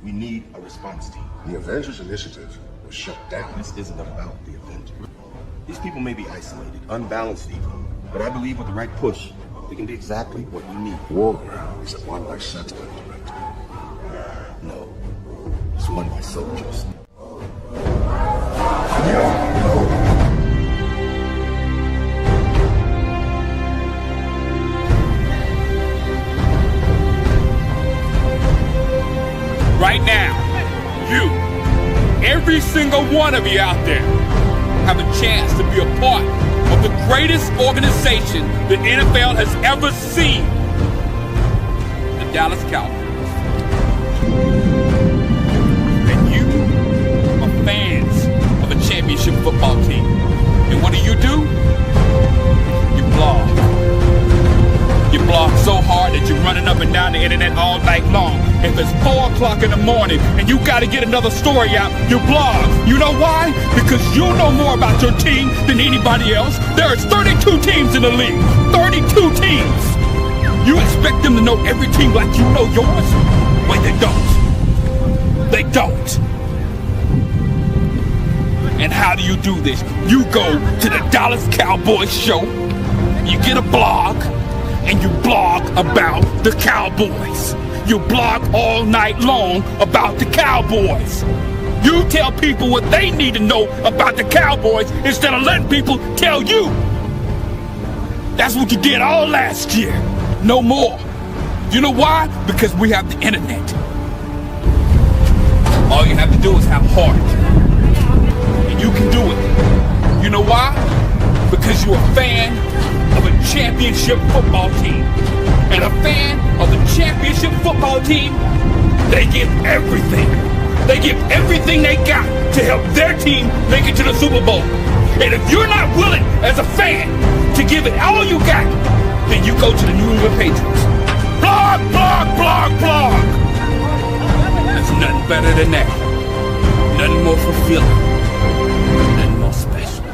We need a response team. The Avengers Initiative was shut down. This isn't about the Avengers. These people may be isolated, unbalanced even, but I believe with the right push, they can be exactly what you need. War is won by sentiment, Director. No, it's won by soldiers. Right now, you, every single one of you out there, have a chance to be a part of the greatest organization the NFL has ever seen, the Dallas Cowboys. And you are fans of a championship football team. And what do? You blog. You blog so hard that you're running up and down the internet all night long. If it's 4 o'clock in the morning and you got to get another story out, you blog. You know why? Because you know more about your team than anybody else. There is 32 teams in the league. 32 teams. You expect them to know every team like you know yours? Wait, they don't. They don't. And how do you do this? You go to the Dallas Cowboys show, you get a blog, and you blog about the Cowboys. You blog all night long about the Cowboys. You tell people what they need to know about the Cowboys instead of letting people tell you. That's what you did all last year. No more. You know why? Because we have the internet. All you have to do is have heart. And you can do it. You know why? Because you're a fan of a championship football team. And a fan of the championship football team, they give everything. They give everything they got to help their team make it to the Super Bowl. And if you're not willing as a fan to give it all you got, then you go to the New England Patriots. Blog, blog, blog, blog. There's nothing better than that. Nothing more fulfilling. Nothing more special.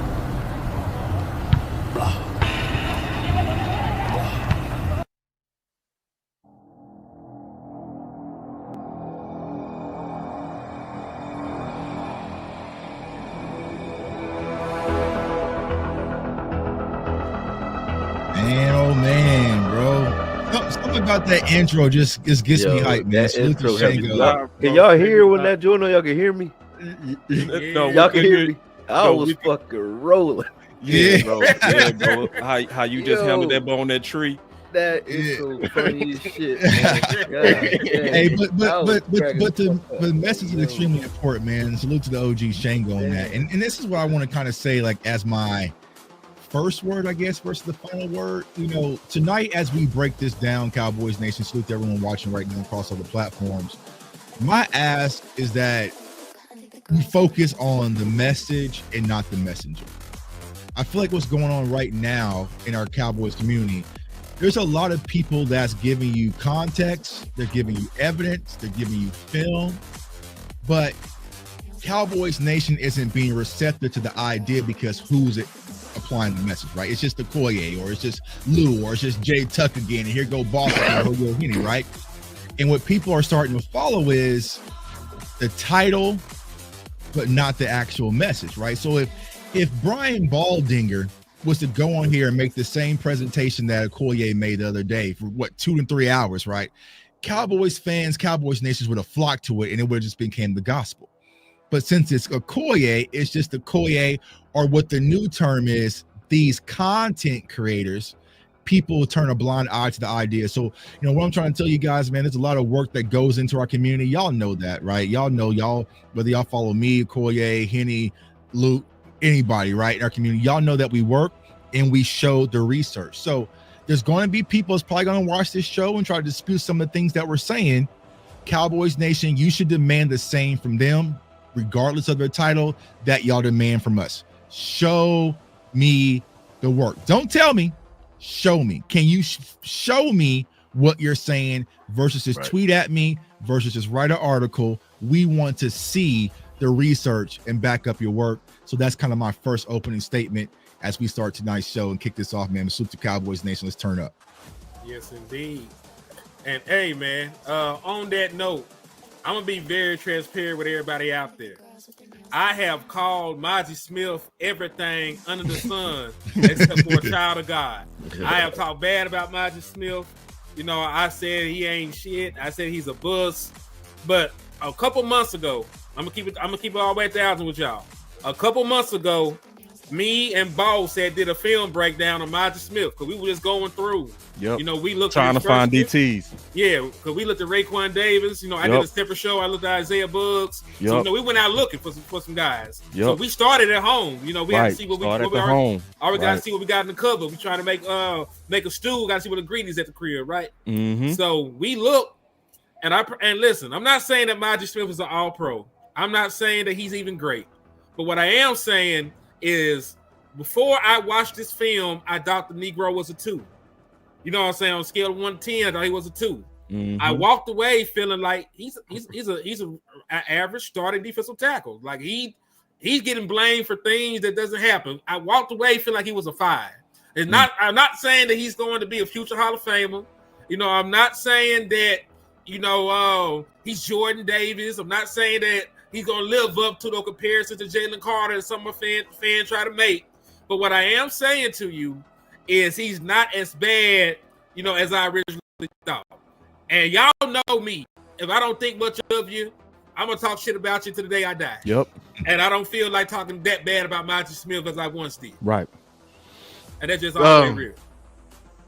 Man, oh man, bro. Something about that intro just gets me hyped, man. Salute to Shango. Can y'all hear when that joint on? Y'all can hear me? No, y'all can hear me? I was fucking rolling. Yeah, bro. Yeah, bro. How you just handled that bone, that tree? That is so funny as shit. Man. Hey, but the message is extremely important, man. Salute to the OG Shango on that. And this is what I want to kind of say, like, as my first word, I guess, versus the final word. You know, tonight as we break this down, Cowboys Nation, salute to everyone watching right now across all the platforms. My ask is that we focus on the message and not the messenger. I feel like what's going on right now in our Cowboys community, there's a lot of people that's giving you context, they're giving you evidence, they're giving you film, but Cowboys Nation isn't being receptive to the idea because who's it applying the message, right? It's just the Okoye, or it's just Lou, or it's just Jay Tuck again, and here go Boston, or Will Henney, right? And what people are starting to follow is the title, but not the actual message, right? So if Brian Baldinger was to go on here and make the same presentation that Okoye made the other day for 2 to 3 hours, right? Cowboys fans, Cowboys Nations would have flocked to it, and it would have just became the gospel. But since it's Okoye, it's just Okoye, or what the new term is, these content creators, people turn a blind eye to the idea. So, you know, what I'm trying to tell you guys, man, there's a lot of work that goes into our community. Y'all know that, right? Y'all know, whether y'all follow me, Okoye, Henny, Luke, anybody, right, in our community, y'all know that we work and we show the research. So there's going to be people that's probably going to watch this show and try to dispute some of the things that we're saying. Cowboys Nation, you should demand the same from them, regardless of their title, that y'all demand from us. Show me the work. Don't tell me, show me. Can you show me what you're saying versus just tweet at me versus just write an article? We want to see the research and back up your work. So that's kind of my first opening statement as we start tonight's show and kick this off, man. Salute to Cowboys Nation. Let's turn up. Yes, indeed. And hey, man, on that note, I'm gonna be very transparent with everybody out there. I have called Mazi Smith everything under the sun except for a child of God. I have talked bad about Mazi Smith. You know, I said he ain't shit. I said he's a bust. But a couple months ago, I'm gonna keep it all the way 1,000 with y'all. A couple months ago, me and Boss did a film breakdown on Mazi Smith because we were just going through. Yep. You know, we looked trying to find DTs. Yeah, because we looked at Raekwon Davis. You know, I did a separate show. I looked at Isaiah Buggs. So, you know, we went out looking for some guys. So we started at home. You know, we had to see what we got to see what we got in the cover. We trying to make a stew. Got to see what ingredients at the crib, right? Mm-hmm. So we look, and listen. I'm not saying that Mazi Smith is an All Pro. I'm not saying that he's even great. But what I am saying is, before I watched this film, I thought the Negro was a 2. You know what I'm saying? On a scale of 1 to 10, I thought he was a 2. Mm-hmm. I walked away feeling like he's an average starting defensive tackle. Like he's getting blamed for things that doesn't happen. I walked away feeling like he was a 5. I'm not saying that he's going to be a future Hall of Famer. You know, I'm not saying that, you know, he's Jordan Davis. I'm not saying that he's going to live up to the comparison to Jalen Carter that some of my fans try to make. But what I am saying to you is he's not as bad, you know, as I originally thought. And y'all know me. If I don't think much of you, I'm going to talk shit about you to the day I die. Yep. And I don't feel like talking that bad about Mazi Smith as I once did. Right. And that's just all real.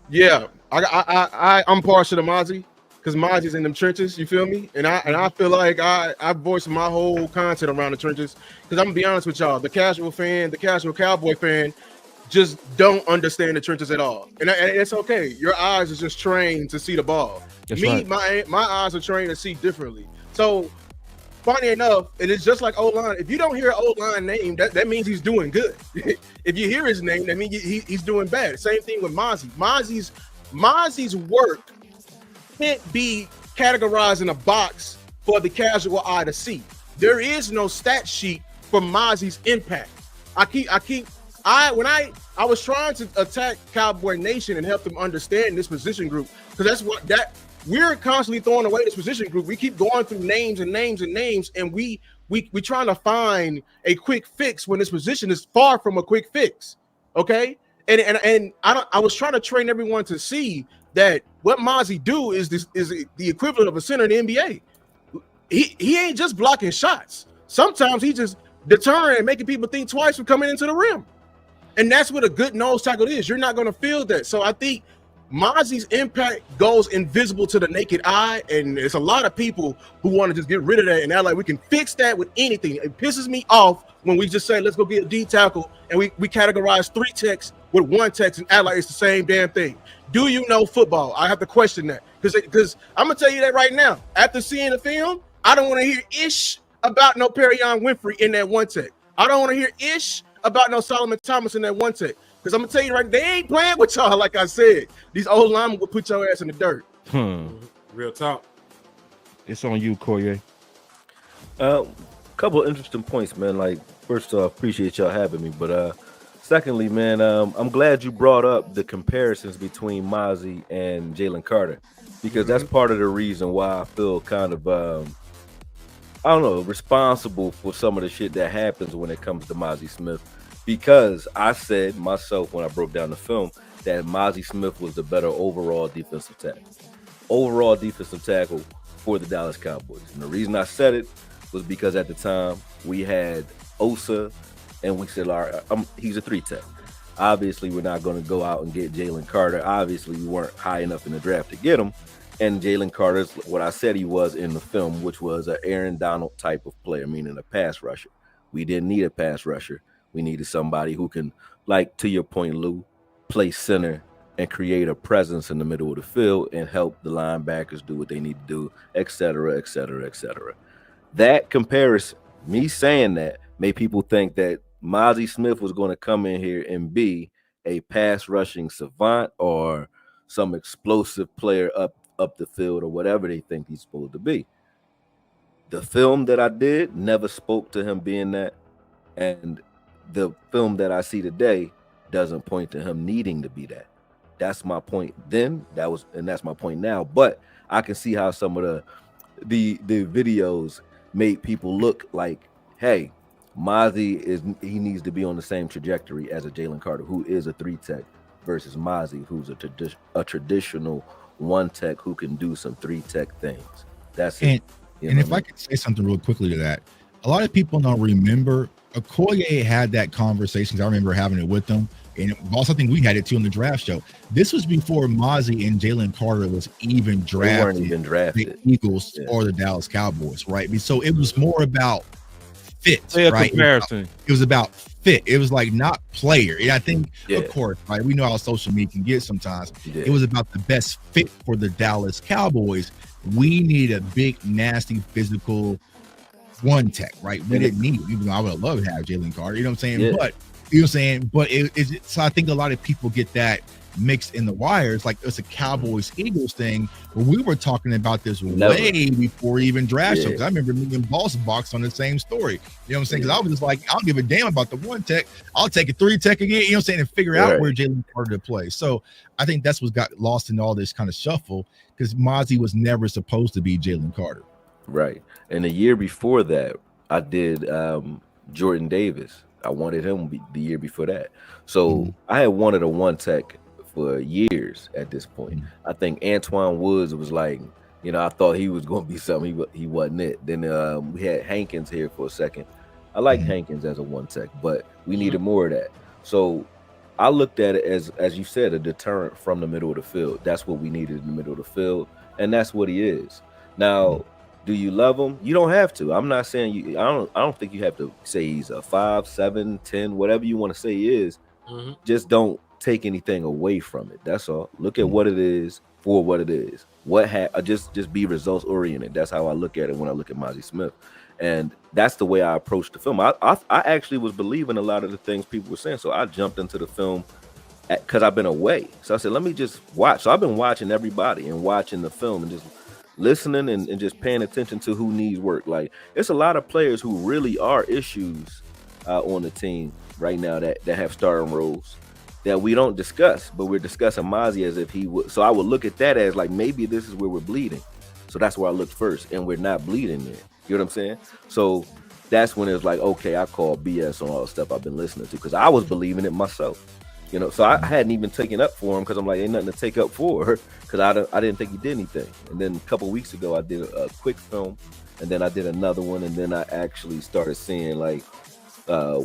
Yeah. I'm partial to Mazi because Mazi's in them trenches, you feel me? And I feel like I voiced my whole content around the trenches because I'm going to be honest with y'all. The casual fan, the casual Cowboy fan, just don't understand the trenches at all, and it's okay. Your eyes are just trained to see the ball. That's right. My eyes are trained to see differently. So, funny enough, it is just like O-line. If you don't hear O-line name, that means he's doing good. If you hear his name, that means he's doing bad. Same thing with Mazi. Mazi's work can't be categorized in a box for the casual eye to see. There is no stat sheet for Mazi's impact. When I was trying to attack Cowboy Nation and help them understand this position group, because we're constantly throwing away this position group. We keep going through names, and we trying to find a quick fix when this position is far from a quick fix. Okay, and I was trying to train everyone to see that what Mazi do is the equivalent of a center in the NBA. He ain't just blocking shots. Sometimes he just deterring and making people think twice for coming into the rim. And that's what a good nose tackle is. You're not going to feel that. So I think Mazi's impact goes invisible to the naked eye, and there's a lot of people who want to just get rid of that and act like we can fix that with anything. It pisses me off when we just say, let's go get a D tackle, and we categorize 3 techs with 1 tech and act like it's the same damn thing. Do you know football? I have to question that because I'm going to tell you that right now. After seeing the film, I don't want to hear ish about no Perion Winfrey in that 1 tech. I don't want to hear ish about no Solomon Thomas in that 1 tech. Because I'm going to tell you right, they ain't playing with y'all like I said. These old linemen will put your ass in the dirt. Real talk. It's on you, Corey. Couple of interesting points, man. Like, first off, appreciate y'all having me. But secondly, man, I'm glad you brought up the comparisons between Mazi and Jalen Carter. Because that's part of the reason why I feel kind of I don't know, responsible for some of the shit that happens when it comes to Mazi Smith. Because I said myself when I broke down the film that Mazi Smith was the better overall defensive tackle. Overall defensive tackle for the Dallas Cowboys. And the reason I said it was because at the time we had Osa and we said, all right, he's a 3 tech. Obviously, we're not going to go out and get Jalen Carter. Obviously, we weren't high enough in the draft to get him. And Jalen Carter's what I said he was in the film, which was an Aaron Donald type of player, meaning a pass rusher. We didn't need a pass rusher. We needed somebody who can, like to your point, Lou, play center and create a presence in the middle of the field and help the linebackers do what they need to do, et cetera, et cetera, et cetera. That comparison, me saying that, made people think that Mazi Smith was going to come in here and be a pass rushing savant or some explosive player up the field or whatever they think he's supposed to be. The film that I did never spoke to him being that, and the film that I see today doesn't point to him needing to be that. That's my point then, that's my point now. But I can see how some of the videos made people look like, hey, Mazi he needs to be on the same trajectory as a Jalen Carter, who is a 3-tech, versus Mazi, who's a traditional 1-tech who can do some 3-tech things. That's it. And if I could say something real quickly to that, a lot of people don't remember Okoye had that conversation. I remember having it with them, and also I think we had it too in the draft show. This was before Mazi and Jalen Carter was even drafted. They weren't even drafted. The Eagles or the Dallas Cowboys, right? So it was more about fit, right? Comparison. It was about fit. It was like not player. And I think, of course, right? We know how social media can get sometimes. It was about the best fit for the Dallas Cowboys. We need a big, nasty, physical 1-tech, right? We didn't need it, even though I would love to have Jalen Carter, you know what I'm saying? Yeah. But you know what I'm saying? But so I think a lot of people get that mixed in the wires, like it's a Cowboys Eagles thing, where we were talking about this way before even draft show. Because I remember me and Boss Box on the same story. You know what I'm saying? Because I was just like, I don't give a damn about the 1-tech. I'll take a 3-tech again, you know what I'm saying, and figure out where Jalen Carter to play. So I think that's what got lost in all this kind of shuffle, because Mazi was never supposed to be Jalen Carter. Right. And the year before that, I did Jordan Davis. I wanted him the year before that. So I had wanted a 1-tech for years at this point. I think Antoine Woods was like, I thought he was going to be something. He wasn't it. Then we had Hankins here for a second. I like Hankins as a 1-tech, but we needed more of that. So I looked at it as you said, a deterrent from the middle of the field. That's what we needed in the middle of the field, and that's what he is. Now, do you love him? You don't have to. I'm not saying you. I don't think you have to say he's a 5, 7, 10, whatever you want to say he is. Just don't take anything away from it. That's all. Look at what it is for what it is. Just be results oriented. That's how I look at it when I look at Mazi Smith, and that's the way I approach the film. I actually was believing a lot of the things people were saying, so I jumped into the film because I've been away. So I said, let me just watch. So I've been watching everybody and watching the film and just listening and just paying attention to who needs work. Like, it's a lot of players who really are issues on the team right now that have starting roles that we don't discuss, but we're discussing Mazi as if he would. So I would look at that as like, maybe this is where we're bleeding. So that's where I looked first, and we're not bleeding there. You know what I'm saying? So that's when it was like, okay, I call BS on all the stuff I've been listening to, because I was believing it myself. So I hadn't even taken up for him because I'm like, ain't nothing to take up for, because I didn't think he did anything. And then a couple of weeks ago, I did a quick film, and then I did another one, and then I actually started seeing like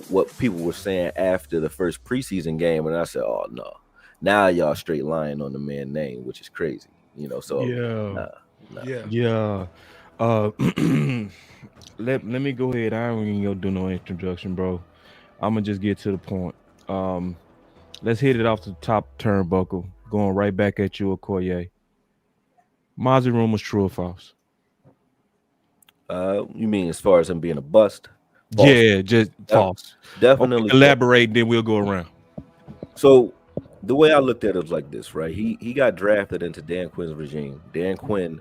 what people were saying after the first preseason game, and I said, oh no, now y'all straight lying on the man's name, which is crazy. So let me go ahead. I ain't even gonna do no introduction, bro. I'm gonna just get to the point. Let's hit it off the top turnbuckle, going right back at you, Okoye. Mazi rumors, true or false? You mean as far as him being a bust? False. Yeah, just false. Definitely. Okay, elaborate, then we'll go around. So the way I looked at it was like this, right? He got drafted into Dan Quinn's regime. Dan Quinn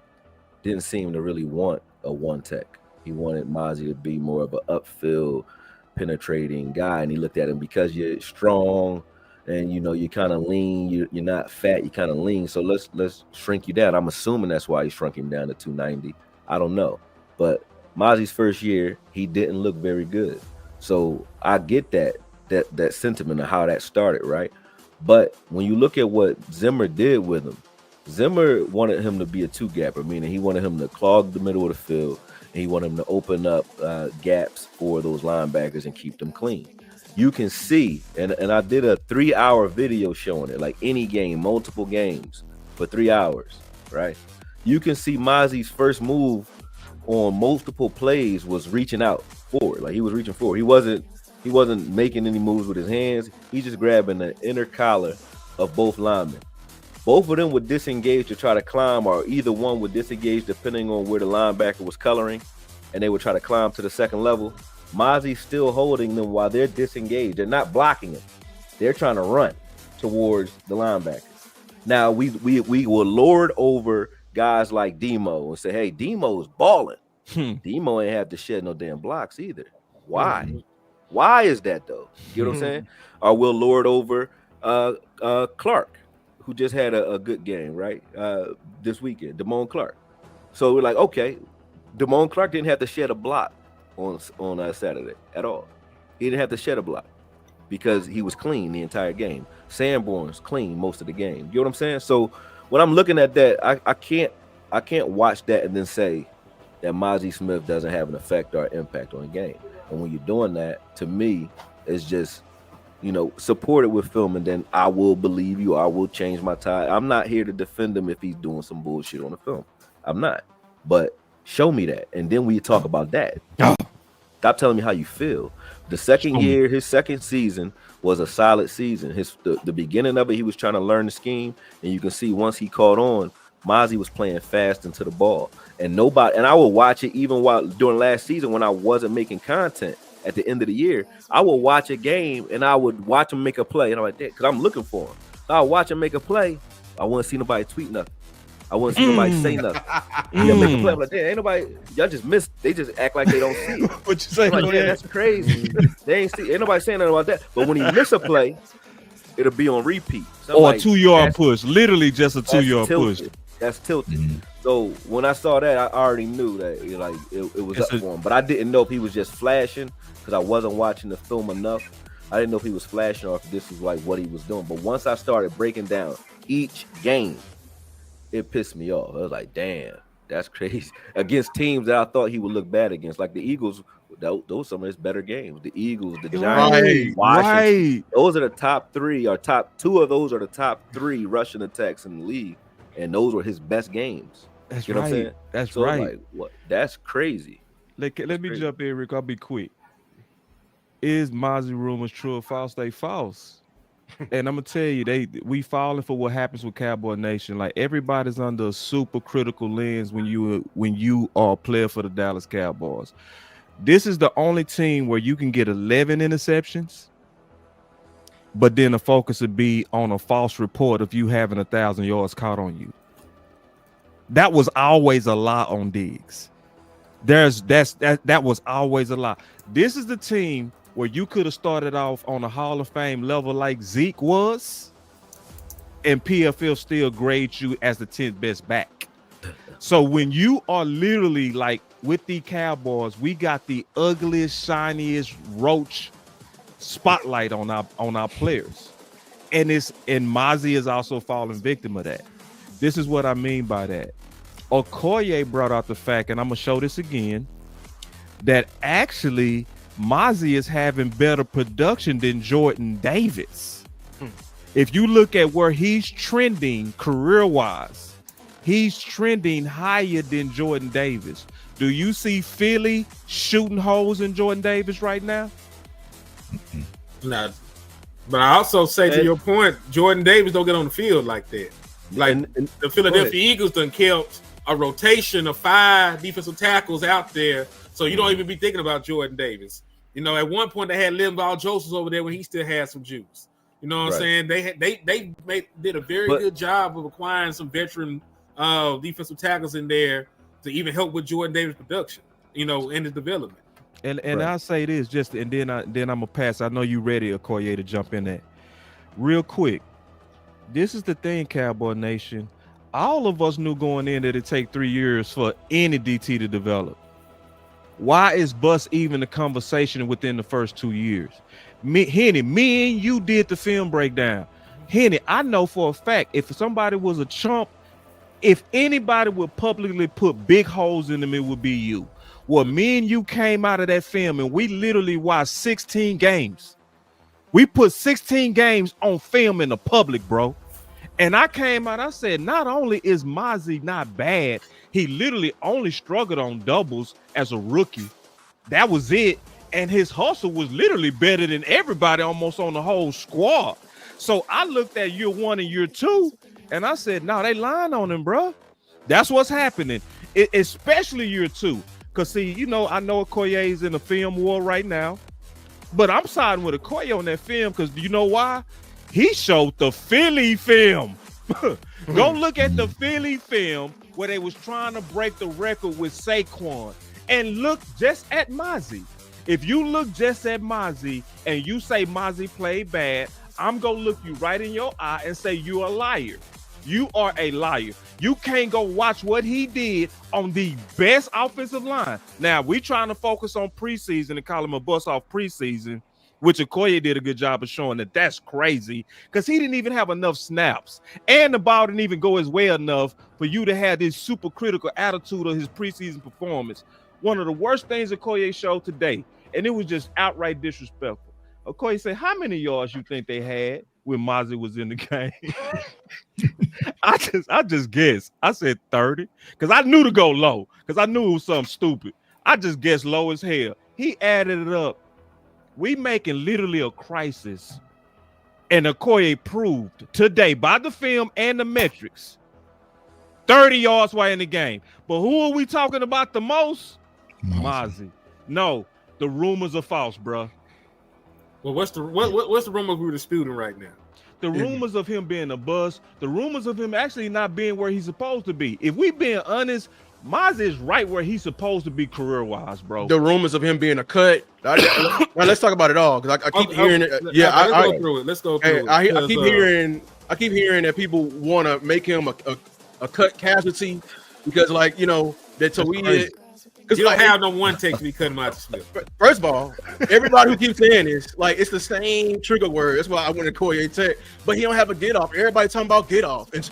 didn't seem to really want a 1-tech. He wanted Mazi to be more of an upfield, penetrating guy, and he looked at him because you're strong and you're kind of lean. You're not fat. You're kind of lean. So let's shrink you down. I'm assuming that's why he shrunk him down to 290. I don't know, but Mazi's first year, he didn't look very good. So I get that sentiment of how that started, right? But when you look at what Zimmer did with him, Zimmer wanted him to be a 2-gapper, meaning he wanted him to clog the middle of the field, and he wanted him to open up gaps for those linebackers and keep them clean. You can see, and I did a 3-hour video showing it, like any game, multiple games for 3 hours, right? You can see Mazi's first move on multiple plays was reaching out forward. Like, he was reaching forward. He wasn't making any moves with his hands. He's just grabbing the inner collar of both linemen. Both of them would disengage to try to climb, or either one would disengage depending on where the linebacker was coloring, and they would try to climb to the second level. Mazi's still holding them while they're disengaged. They're not blocking him. They're trying to run towards the linebacker. Now, we will lord over guys like Demo and say, hey, Demo's balling. Demo ain't have to shed no damn blocks either. Why? Why is that, though? You know what I'm saying? Or we'll lord over Clark, who just had a good game, right? This weekend, Damone Clark. So we're like, okay, Damone Clark didn't have to shed a block on Saturday at all. He didn't have to shed a block because he was clean the entire game. Sanborn's clean most of the game. You know what I'm saying? So when I'm looking at that, I can't watch that and then say that Mazi Smith doesn't have an effect or impact on the game. And when you're doing that, to me, it's just, support it with film, and then I will believe you. I will change my tie. I'm not here to defend him if he's doing some bullshit on the film. I'm not. But show me that, and then we talk about that. Stop telling me how you feel. The second year, his second season was a solid season. The beginning of it, he was trying to learn the scheme, and you can see once he caught on, Mazi was playing fast into the ball, and I would watch it even while during last season when I wasn't making content. At the end of the year, I would watch a game and I would watch him make a play, and I'm like, because I'm looking for him. I'll watch him make a play. I wouldn't see nobody tweet nothing. I wouldn't see nobody say nothing. He'll make a play. I'm like, damn, ain't nobody. Y'all just missed. They just act like they don't see it. What you saying? Like, yeah, that's crazy. They ain't nobody saying nothing about that. But when he miss a play, it'll be on repeat. So or a 2-yard push, literally just a 2-yard push. That's tilted. So when I saw that, I already knew that it was up for him. But I didn't know if he was just flashing because I wasn't watching the film enough. I didn't know if he was flashing or if this was like what he was doing. But once I started breaking down each game, it pissed me off. I was like, damn, that's crazy. Against teams that I thought he would look bad against, like the Eagles. Those are some of his better games. The Eagles, the Giants, Washington. Those are the top three, or top two of those are the top 3 rushing attacks in the league. And those were his best games. That's you know right. What I'm saying? That's so right. Like, what? That's crazy. Let me jump in, Rick. I'll be quick. Is Mazi rumors true or false? They false. And I'm gonna tell you, we falling for what happens with Cowboy Nation. Like, everybody's under a super critical lens when you are a player for the Dallas Cowboys. This is the only team where you can get 11 interceptions, but then the focus would be on a false report of you having 1,000 yards caught on you. That was always a lie on Diggs. That was always a lie. This is the team where you could have started off on a Hall of Fame level like Zeke was, and PFL still grades you as the 10th best back. So when you are literally like with the Cowboys, we got the ugliest, shiniest roach spotlight on our players, and Mazi is also falling victim of that. This is what I mean by that. Okoye brought out the fact, and I'm gonna show this again, that actually Mazi is having better production than Jordan Davis. If you look at where he's trending career-wise, he's trending higher than Jordan Davis. Do you see Philly shooting holes in Jordan Davis right now? No, but I also say to your point, Jordan Davis don't get on the field like that. Like the Philadelphia Eagles done kept a rotation of 5 defensive tackles out there, so you don't even be thinking about Jordan Davis. At one point they had Linval Joseph over there when he still had some juice. You know what I'm saying? They did a very good job of acquiring some veteran defensive tackles in there to even help with Jordan Davis' production, in his development. And I'll say this and then I'm gonna pass. I know you ready, Okoye, to jump in that real quick. This is the thing, Cowboy Nation. All of us knew going in that it take 3 years for any DT to develop. Why is Bus even a conversation within the first 2 years? Henny, me and you did the film breakdown. Henny, I know for a fact if somebody was a chump, if anybody would publicly put big holes in them, it would be you. Well, me and you came out of that film and we literally watched 16 games. We put 16 games on film in the public, bro. And I came out, I said, not only is Mazi not bad, he literally only struggled on doubles as a rookie. That was it. And his hustle was literally better than everybody almost on the whole squad. So I looked at year 1 and year 2, and I said, no, they lying on him, bro. That's what's happening, especially year 2. Because, see, I know Okoye is in the film war right now, but I'm siding with Okoye on that film because you know why? He showed the Philly film. Go look at the Philly film where they was trying to break the record with Saquon, and look just at Mazi. If you look just at Mazi and you say Mazi played bad, I'm going to look you right in your eye and say you're a liar. you are a liar. You can't go watch what he did on the best offensive line. Now, we trying to focus on preseason and call him a bust off preseason, which Okoye did a good job of showing that that's crazy because he didn't even have enough snaps. And the ball didn't even go his way enough for you to have this super critical attitude of his preseason performance. One of the worst things Okoye showed today, and it was just outright disrespectful. Okoye said, how many yards you think they had when Mazi was in the game? I just guessed. I said 30 because I knew to go low because I knew it was something stupid. I just guessed low as hell. He added it up. We making literally a crisis, and Okoye proved today by the film and the metrics 30 yards while in the game. But who are we talking about the most? Mazi. No, the rumors are false, bro. Well, what's the rumors we're disputing right now? The rumors of him being a bust, the rumors of him actually not being where he's supposed to be. If we being honest, Mazi is right where he's supposed to be career-wise, bro. The rumors of him being a cut. Now, let's talk about it all because I keep hearing it. Yeah, let's go through it. Let's go through it. I keep hearing that people want to make him a cut casualty because, like, you know, that Tawiya. You don't have no one take to be cutting Mazi Smith. First of all, everybody who keeps saying this, like, it's the same trigger word. That's why I went to Okoye Tech, but he don't have a get off. Everybody talking about get off and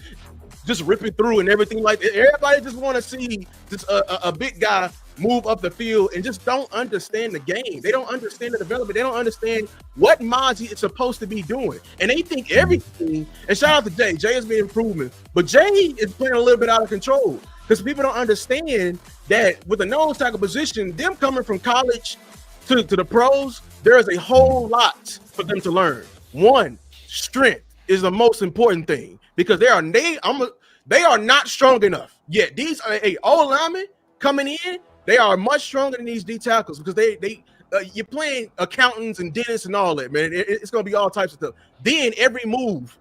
just ripping through and everything like that. Everybody just want to see just a big guy move up the field and just don't understand the game. They don't understand the development. They don't understand what Mazi is supposed to be doing. And they think everything, and shout out to Jay. Jay has been improving, but Jay is playing a little bit out of control because people don't understand that with the nose tackle position, them coming from college to the pros, there is a whole lot for them to learn. One, strength is the most important thing because they are not strong enough yet. These are all linemen coming in. They are much stronger than these D tackles because you're playing accountants and dentists and all that, man. It's gonna be all types of stuff. Then every move,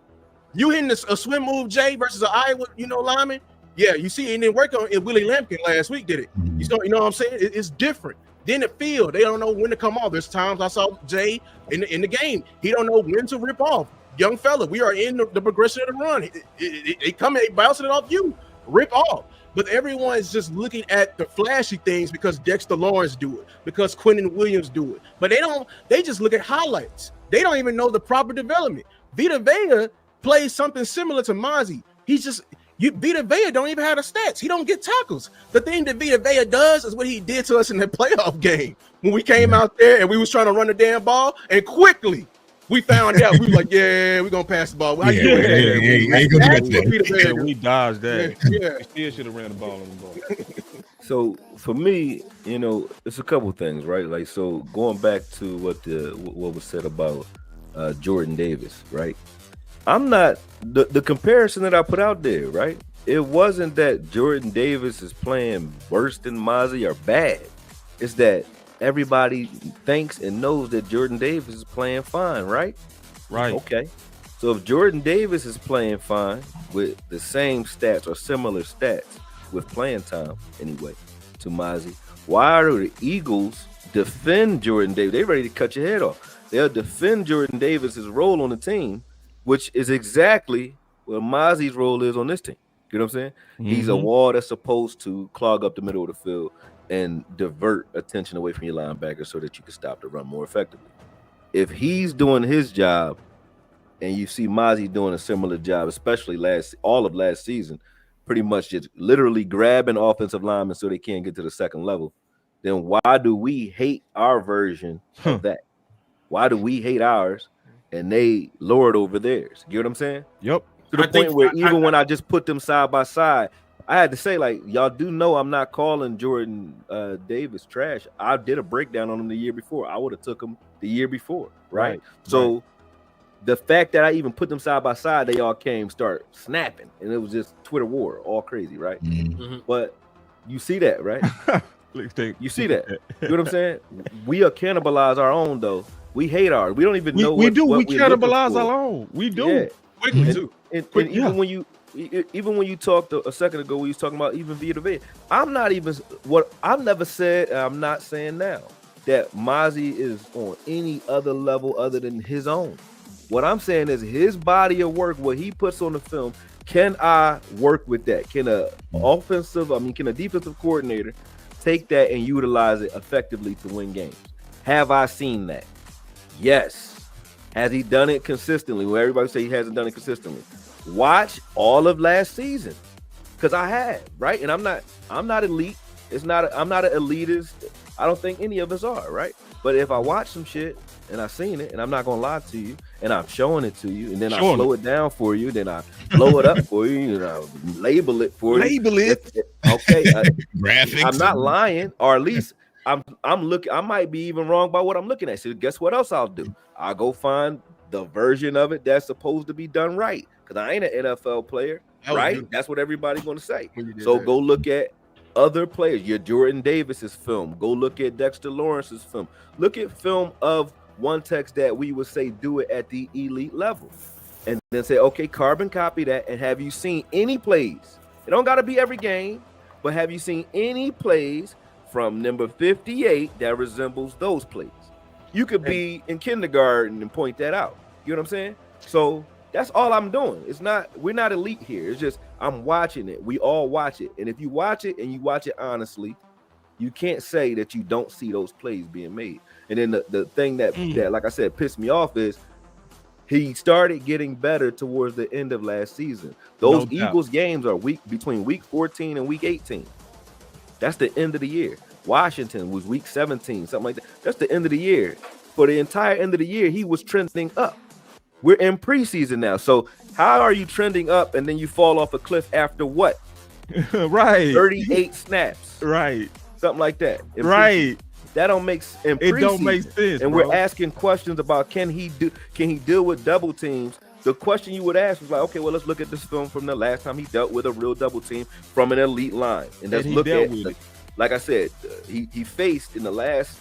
you hitting a swim move, Jay, versus an Iowa, lineman. Yeah, you see, it didn't work on it. Willie Lampkin last week did it. You know what I'm saying? It's different. Then the field, they don't know when to come off. There's times I saw Jay in the game. He don't know when to rip off. Young fella, we are in the progression of the run. They come in, bouncing it off you, rip off. But everyone is just looking at the flashy things because Dexter Lawrence do it, because Quentin Williams do it. But they just look at highlights. They don't even know the proper development. Vita Vea plays something similar to Mazi. Vita Vea don't even have the stats. He don't get tackles. The thing that Vita Vea does is what he did to us in the playoff game when we came out there and we was trying to run the damn ball, and quickly we found out. We were like, yeah, we're going to pass the ball. We dodged that. Yeah. We still should have ran the ball on the ball. So for me, it's a couple things, right? Like, so going back to what was said about Jordan Davis, right? I'm not the comparison that I put out there, right? It wasn't that Jordan Davis is playing worse than Mazi or bad. It's that everybody thinks and knows that Jordan Davis is playing fine, right? Right. Okay. So if Jordan Davis is playing fine with the same stats or similar stats with playing time anyway to Mazi, why are the Eagles defend Jordan Davis? They're ready to cut your head off. They'll defend Jordan Davis's role on the team, which is exactly what Mazi's role is on this team. You know what I'm saying? Mm-hmm. He's a wall that's supposed to clog up the middle of the field and divert attention away from your linebacker so that you can stop the run more effectively. If he's doing his job and you see Mazi doing a similar job, especially all of last season, pretty much just literally grabbing offensive linemen so they can't get to the second level, then why do we hate our version of that? Why do we hate ours and they lowered over theirs? You know what I'm saying? Yep. To the point where even when I just put them side by side, I had to say, like, y'all do know I'm not calling Jordan Davis trash. I did a breakdown on him the year before. I would have took him the year before, right? So the fact that I even put them side by side, they all start snapping, and it was just Twitter war, all crazy, right? Mm-hmm. But you see that, right? You see that. You know what I'm saying? We'll cannibalize our own, though. We hate ours. We don't even know we cannibalize our own. We do. Yeah. Quickly, too. And even when you talked a second ago, when you was talking about even Vita Vea, I'm never said, I'm not saying now that Mazi is on any other level other than his own. What I'm saying is his body of work, what he puts on the film, Can I work with that? Can a defensive coordinator take that and utilize it effectively to win games? Have I seen that? Yes. Has he done it consistently? Well, everybody say he hasn't done it consistently. Watch all of last season, because I have, right? And I'm not elite. I'm not an elitist. I don't think any of us are, right? But if I watch some shit and I've seen it, and I'm not gonna lie to you, and I'm showing it to you, and then I slow it down for you, then I blow it up for you, and I label it for you. Label it. Okay. Graphics. I'm not lying, or at least I'm looking. I might be even wrong by what I'm looking at. So guess what else I'll do? I'll go find the version of it that's supposed to be done right, because I ain't an NFL player, right? That's what everybody's gonna say. So go look at other players, your Jordan Davis's film. Go look at Dexter Lawrence's film. Look at film of one text that we would say do it at the elite level, and then say, okay, carbon copy that. And have you seen any plays? It don't got to be every game, but have you seen any plays from number 58 that resembles those plays? You could be in kindergarten and point that out. You know what I'm saying? So that's all I'm doing. We're not elite here. It's just I'm watching it. We all watch it. And if you watch it and you watch it honestly, you can't say that you don't see those plays being made. And then the thing that like I said, pissed me off is he started getting better towards the end of last season. Those Eagles games are between week 14 and week 18. That's the end of the year. Washington was week 17, something like that. That's the end of the year. For the entire end of the year, he was trending up. We're in preseason now. So how are you trending up and then you fall off a cliff after what? Right. 38 snaps. Right. Something like that. Right. That don't make sense. It don't make sense. And we're asking questions about can he deal with double teams? The question you would ask was like, okay, well, let's look at this film from the last time he dealt with a real double team from an elite line. And let's look at it. Like I said, he faced in the last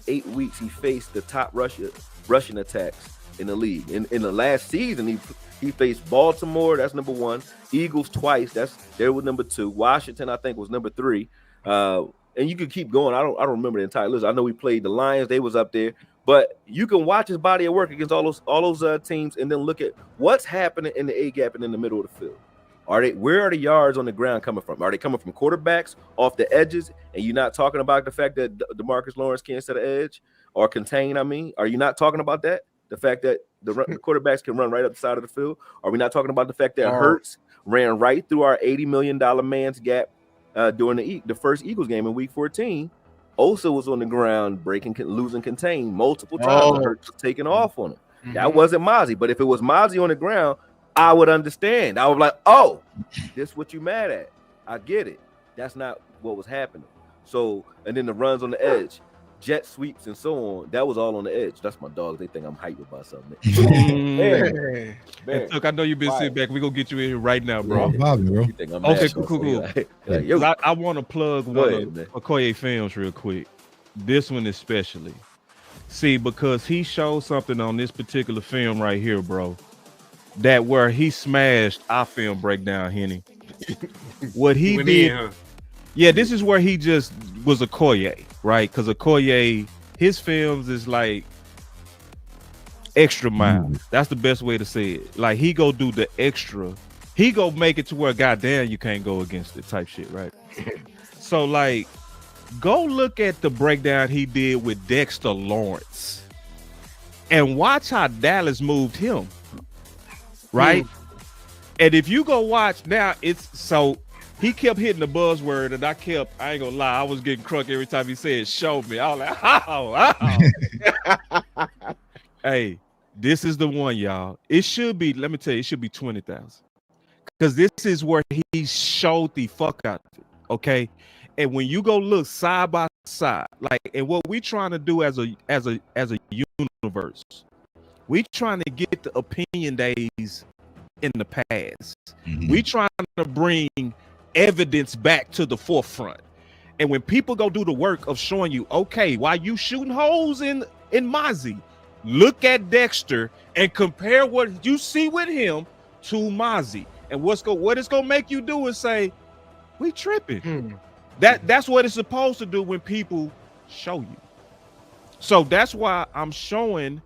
8 weeks, he faced the top rushing attacks in the league. In the last season, he faced Baltimore, that's number 1. Eagles twice, there was number 2. Washington, I think, was number 3. And you could keep going. I don't remember the entire list. I know we played the Lions; they was up there. But you can watch his body of work against all those teams, and then look at what's happening in the A gap and in the middle of the field. Where are the yards on the ground coming from? Are they coming from quarterbacks off the edges? And you're not talking about the fact that DeMarcus Lawrence can't set an edge or contain. Are you not talking about that? The fact that the quarterbacks can run right up the side of the field. Are we not talking about the fact that Hurts ran right through our $80 million man's gap during the first Eagles game in week 14? Osa was on the ground losing contain multiple times. Hurts was taking off on him. Mm-hmm. That wasn't Mazi. But if it was Mazi on the ground, I would understand. I was like, oh, this is what you mad at. I get it. That's not what was happening. So, and then the runs on the edge, jet sweeps and so on, that was all on the edge. That's my dogs. They think I'm hyped about something. Man. Look, I know you've been sitting back. We're going to get you in here right now, bro. You think I'm okay, mad, cool. I want to plug one of Okoye films real quick. This one especially. See, because he showed something on this particular film right here, bro, that where he smashed our film breakdown, Henny. What he did, this is where he just was Okoye, right? Because Okoye, his films is like extra mile. That's the best way to say it. Like he go do the extra. He go make it to where goddamn you can't go against it type shit, right? So like, go look at the breakdown he did with Dexter Lawrence, and watch how Dallas moved him. Right. And if you go watch now, he kept hitting the buzzword, and I ain't gonna lie, I was getting crunk every time he said show me. I was like, oh. Hey, this is the one, y'all. It should be, let me tell you, it should be 20,000. Because this is where he showed the fuck out of it. Okay. And when you go look side by side, like, and what we trying to do as a universe, we trying to get the opinion days in the past. We trying to bring evidence back to the forefront. And when people go do the work of showing you, okay, while you shooting holes in Mazi, look at Dexter and compare what you see with him to Mazi. And what it's gonna make you do is say, we tripping. That's what it's supposed to do when people show you. So that's why I'm showing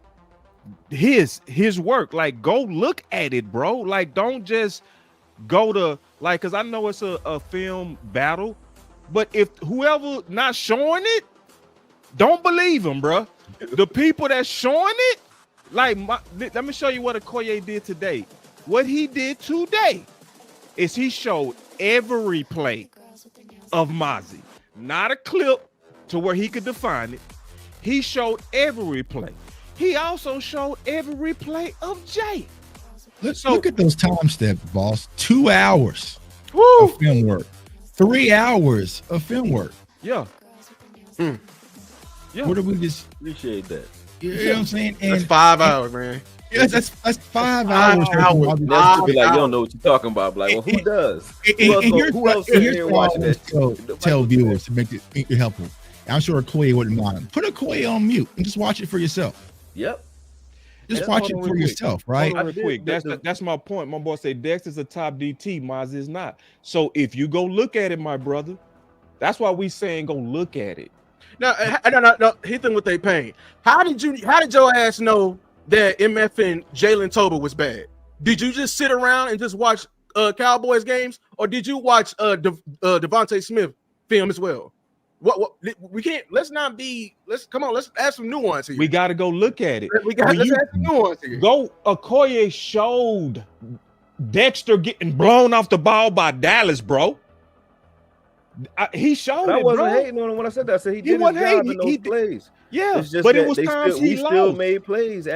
his work. Like, go look at it, bro. Like, don't just go to like, because I know it's a film battle, but if whoever not showing it, don't believe him, bro. The people that's showing it, like, let me show you what Okoye did today. What he did today is he showed every play of Mazi, not a clip to where he could define it. He showed every play. He also showed every play of Jay. Look at those time steps, boss. 2 hours Woo! of film work, 3 hours of film work. Yeah. Yeah. What do we just Appreciate that. you know what I'm saying? And That's 5 hours, man. yes, that's 5 hours. That's to be like, you don't know what you're talking about. Like, well, who does? Who else sitting there watching that? Tell viewers to make it helpful. I'm sure Okoye wouldn't mind. Put Okoye on mute and just watch it for yourself. Yep. Just watch it for yourself, right? Hold on real quick. That's my point. My boy said Dexter's a top DT, Mazi is not. So if you go look at it, my brother, that's why we saying go look at it. No. Hit them with their pain. How did your ass know that MF and Jalen Tolbert was bad? Did you just sit around and just watch Cowboys games, or did you watch Devontae Smith film as well? What we can't. Let's add some nuance here. We got to go look at it. Let's add some nuance here. Go. Okoye showed Dexter getting blown off the ball by Dallas, bro. He showed I it, wasn't bro. hating on him when I said that. I said he did his wasn't job hating. in those plays. Yeah, It's just but that it was times he still lost. made plays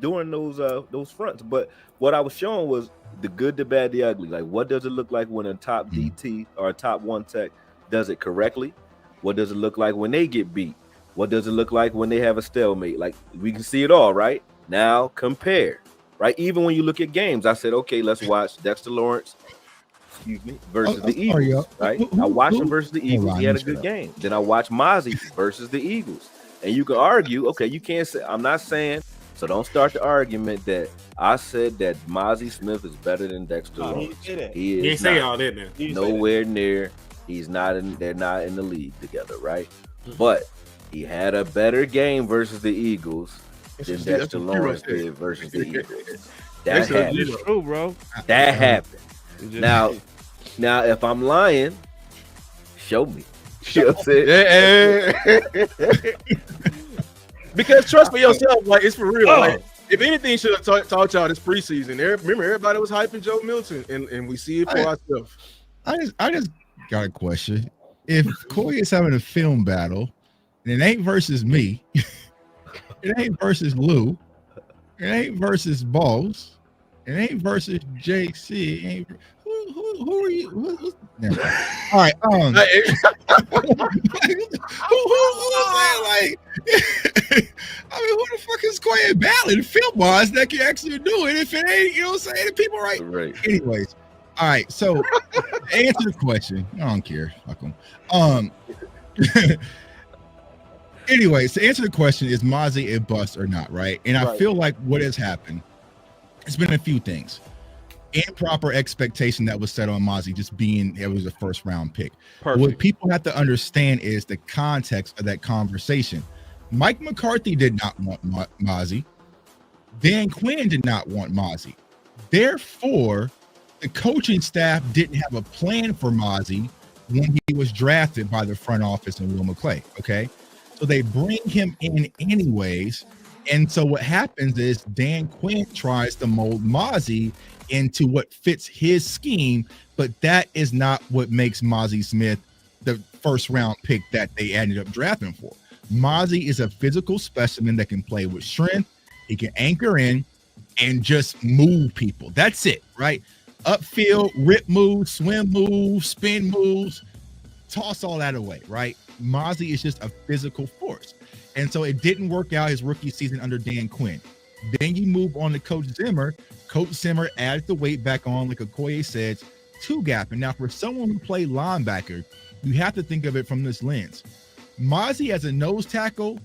during those fronts. But what I was showing was the good, the bad, the ugly. Like, what does it look like when a top DT or a top one tech does it correctly? What does it look like when they get beat? What does it look like when they have a stalemate? Like, we can see it all, right? Now compare, right? Even when you look at games, I said, okay, let's watch Dexter Lawrence, versus the Eagles, right? I watched him versus the Eagles. He had a good game. Then I watched Mazi versus the Eagles. And you can argue, okay, you can't say, I'm not saying, so don't start the argument that I said that Mazi Smith is better than Dexter Lawrence. He He is say not. all that now. Nowhere near. He's not in. They're not in the league together, right? But he had a better game versus the Eagles than Dexter Lawrence did versus the Eagles. That happened. It's true, bro. That happened. Now, if I'm lying, show me. You know what I'm saying? Because trust for yourself, like, it's for real. Like, if anything should have taught y'all this preseason, remember everybody was hyping Joe Milton, and we see it for ourselves. I just got a question. If Koye is having a film battle, and it ain't versus me, it ain't versus Lou, it ain't versus Boss, it ain't versus JC, it ain't, who are you? Never mind. All right. Who like? I mean, who the fuck is Koye battling film wise that can actually do it? If it ain't, you know what I'm saying? The people right. Anyways. All right, so answer the question. I don't care. Fuck them. Anyways, to answer the question, is Mazi a bust or not, right? And I feel like what has happened, it's been a few things. Improper expectation that was set on Mazi just being it was a first round pick. Perfect. What people have to understand is the context of that conversation. Mike McCarthy did not want Mazi. Dan Quinn did not want Mazi. Therefore, the coaching staff didn't have a plan for Mazi when he was drafted by the front office and Will McClay. Okay. So they bring him in anyways. And so what happens is Dan Quinn tries to mold Mazi into what fits his scheme, but that is not what makes Mazi Smith the first round pick that they ended up drafting for. Mazi is a physical specimen that can play with strength. He can anchor in and just move people. That's it, right? Upfield, rip moves, swim moves, spin moves, toss all that away, right? Mazi is just a physical force. And so it didn't work out his rookie season under Dan Quinn. Then you move on to Coach Zimmer. Coach Zimmer added the weight back on, like Okoye said, two gap. And now for someone who played linebacker, you have to think of it from this lens. Mazi as a nose tackle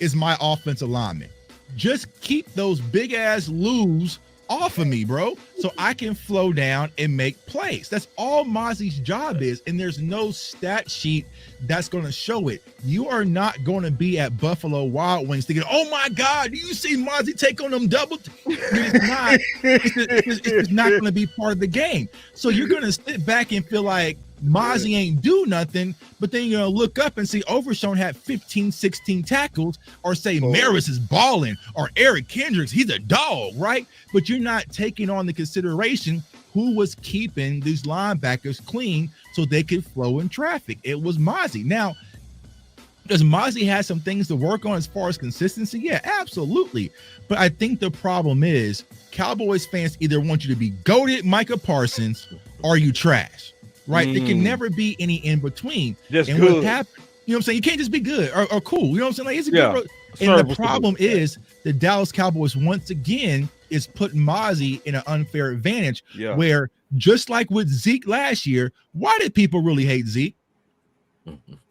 is my offensive lineman. Just keep those big ass loos off of me, bro, so I can flow down and make plays. That's all Mazi's job is, and there's no stat sheet that's going to show it. You are not going to be at Buffalo Wild Wings thinking, oh my God, do you see Mazi take on them double? It's not. It's not going to be part of the game. So you're going to sit back and feel like Mazi ain't do nothing, but then you're going to look up and see Overshown had 15, 16 tackles, or say Maris is balling, or Eric Kendricks, he's a dog, right? But you're not taking on the consideration who was keeping these linebackers clean so they could flow in traffic. It was Mazi. Now, does Mazi have some things to work on as far as consistency? Yeah, absolutely. But I think the problem is Cowboys fans either want you to be goated Micah Parsons or you trash, right? There can never be any in between. Just and good. what happened, you know what I'm saying? You can't just be good or cool. You know what I'm saying? Like, it's a good. And the problem is the Dallas Cowboys, once again, is putting Mazi in an unfair advantage where, just like with Zeke last year, why did people really hate Zeke?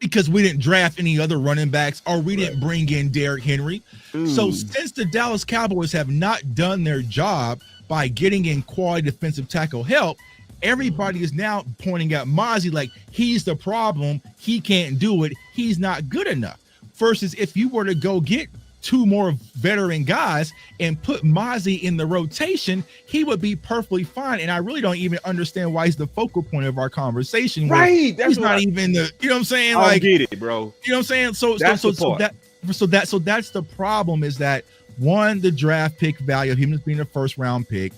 Because we didn't draft any other running backs, or we didn't bring in Derrick Henry. So since the Dallas Cowboys have not done their job by getting in quality defensive tackle help, everybody is now pointing out Mazi like he's the problem. He can't do it. He's not good enough. Versus if you were to go get two more veteran guys and put Mazi in the rotation, he would be perfectly fine. And I really don't even understand why he's the focal point of our conversation. Right. He's not even the, you know what I'm saying? I don't get it, bro. You know what I'm saying? So that's the problem, is that, one, the draft pick value of him as being a first round pick.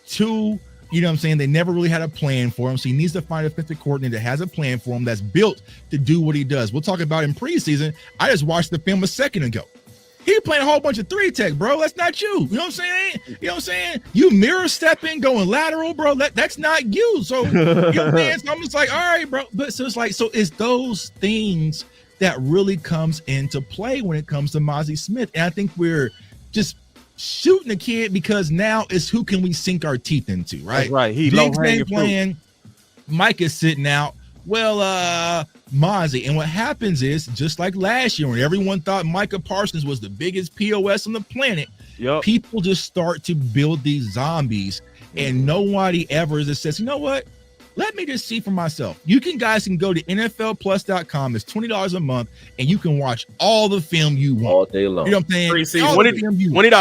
Two, you know what I'm saying, they never really had a plan for him. So he needs to find a defensive coordinator that has a plan for him, that's built to do what he does. We'll talk about in preseason. I just watched the film a second ago. He playing a whole bunch of 3-tech, bro. That's not you. You know what I'm saying? You know what I'm saying? You mirror stepping, going lateral, bro. That's not you. So, you know what I'm saying? So I'm just like, all right, bro. But so it's like, so it's those things that really comes into play when it comes to Mazi Smith. And I think we're just shooting the kid because now it's who can we sink our teeth into, right? That's right. He Diggs ain't playing. Mike is sitting out. Well, Mazi. And what happens is, just like last year when everyone thought Micah Parsons was the biggest POS on the planet, people just start to build these zombies, and nobody ever just says, you know what? Let me just see for myself. You guys can go to NFLplus.com. It's $20 a month, and you can watch all the film you want. All day long. You know what I'm saying? $20. You know what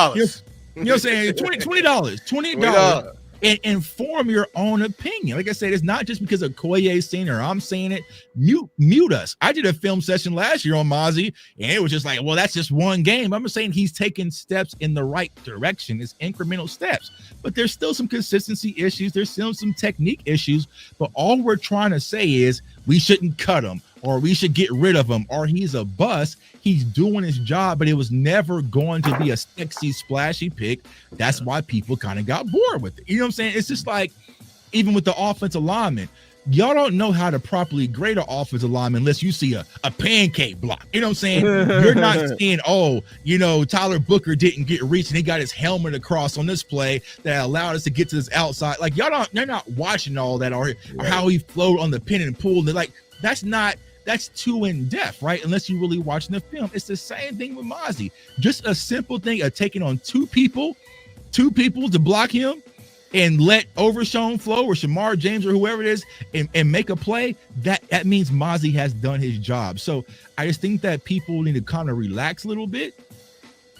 I'm saying? $20. And inform your own opinion. Like I said, it's not just because of Koye's saying or I'm saying it. Mute us. I did a film session last year on Mazi, and it was just like, well, that's just one game. I'm just saying he's taking steps in the right direction. It's incremental steps. But there's still some consistency issues. There's still some technique issues. But all we're trying to say is we shouldn't cut him, or we should get rid of him, or he's a bust. He's doing his job, but it was never going to be a sexy, splashy pick. That's why people kind of got bored with it. You know what I'm saying? It's just like, even with the offensive lineman, y'all don't know how to properly grade an offensive lineman unless you see a pancake block. You know what I'm saying? You're not seeing, oh, you know, Tyler Booker didn't get reached and he got his helmet across on this play that allowed us to get to this outside. Like, you're not watching all that, or how he flowed on the pin and pull. Like, that's too in depth, right? Unless you're really watching the film. It's the same thing with Mazi. Just a simple thing of taking on two people to block him and let Overshown flow or Shamar James or whoever it is and make a play. That means Mazi has done his job. So I just think that people need to kind of relax a little bit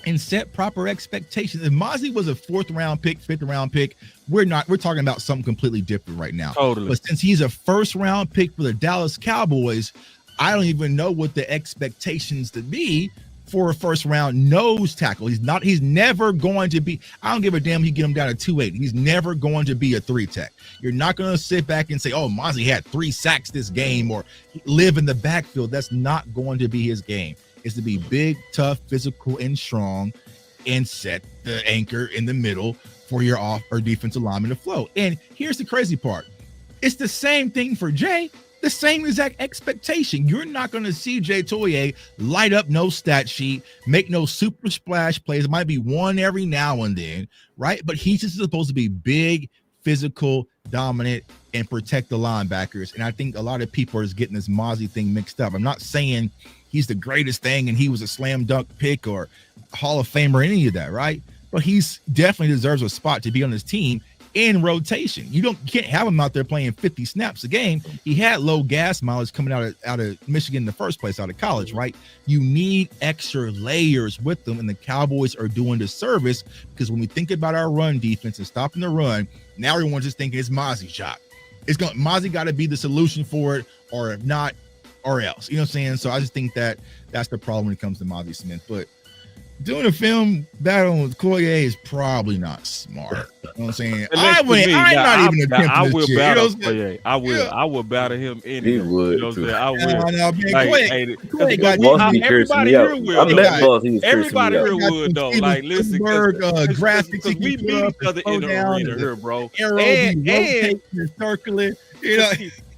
and set proper expectations. If Mazi was a 4th round pick, 5th round pick, we're talking about something completely different right now. Totally. But since he's a 1st round pick for the Dallas Cowboys, I don't even know what the expectations to be for a 1st round nose tackle. He's never going to be, I don't give a damn if you get him down to 280. He's never going to be a 3-tech. You're not going to sit back and say, oh, Mazi had 3 sacks this game or live in the backfield. That's not going to be his game. It's to be big, tough, physical, and strong, and set the anchor in the middle for your off or defensive lineman to flow. And here's the crazy part. It's the same thing for Jay. The same exact expectation. You're not going to see Jay Toye light up no stat sheet, make no super splash plays. It might be one every now and then, right? But he's just supposed to be big, physical, dominant, and protect the linebackers. And I think a lot of people are just getting this Mazi thing mixed up. I'm not saying he's the greatest thing and he was a slam dunk pick or Hall of Fame or any of that, right? but he's definitely deserves a spot to be on his team in rotation. You can't have him out there playing 50 snaps a game. He had low gas mileage coming out of Michigan in the first place, out of college, right? You need extra layers with them, and the Cowboys are doing the service, because when we think about our run defense and stopping the run, now everyone's just thinking it's Mazi's shot. Mazi got to be the solution for it, or if not, or else. You know what I'm saying? So I just think that's the problem when it comes to Mazi Smith. But doing a film battle with Koye is probably not smart. You know what I'm saying? I will battle him anyway. He would. You know what I'm saying? I will. No, man, Koye got everybody here will. Everybody here would though. Like, listen, graphics we meet each other in the arena here, bro. And circling, you know.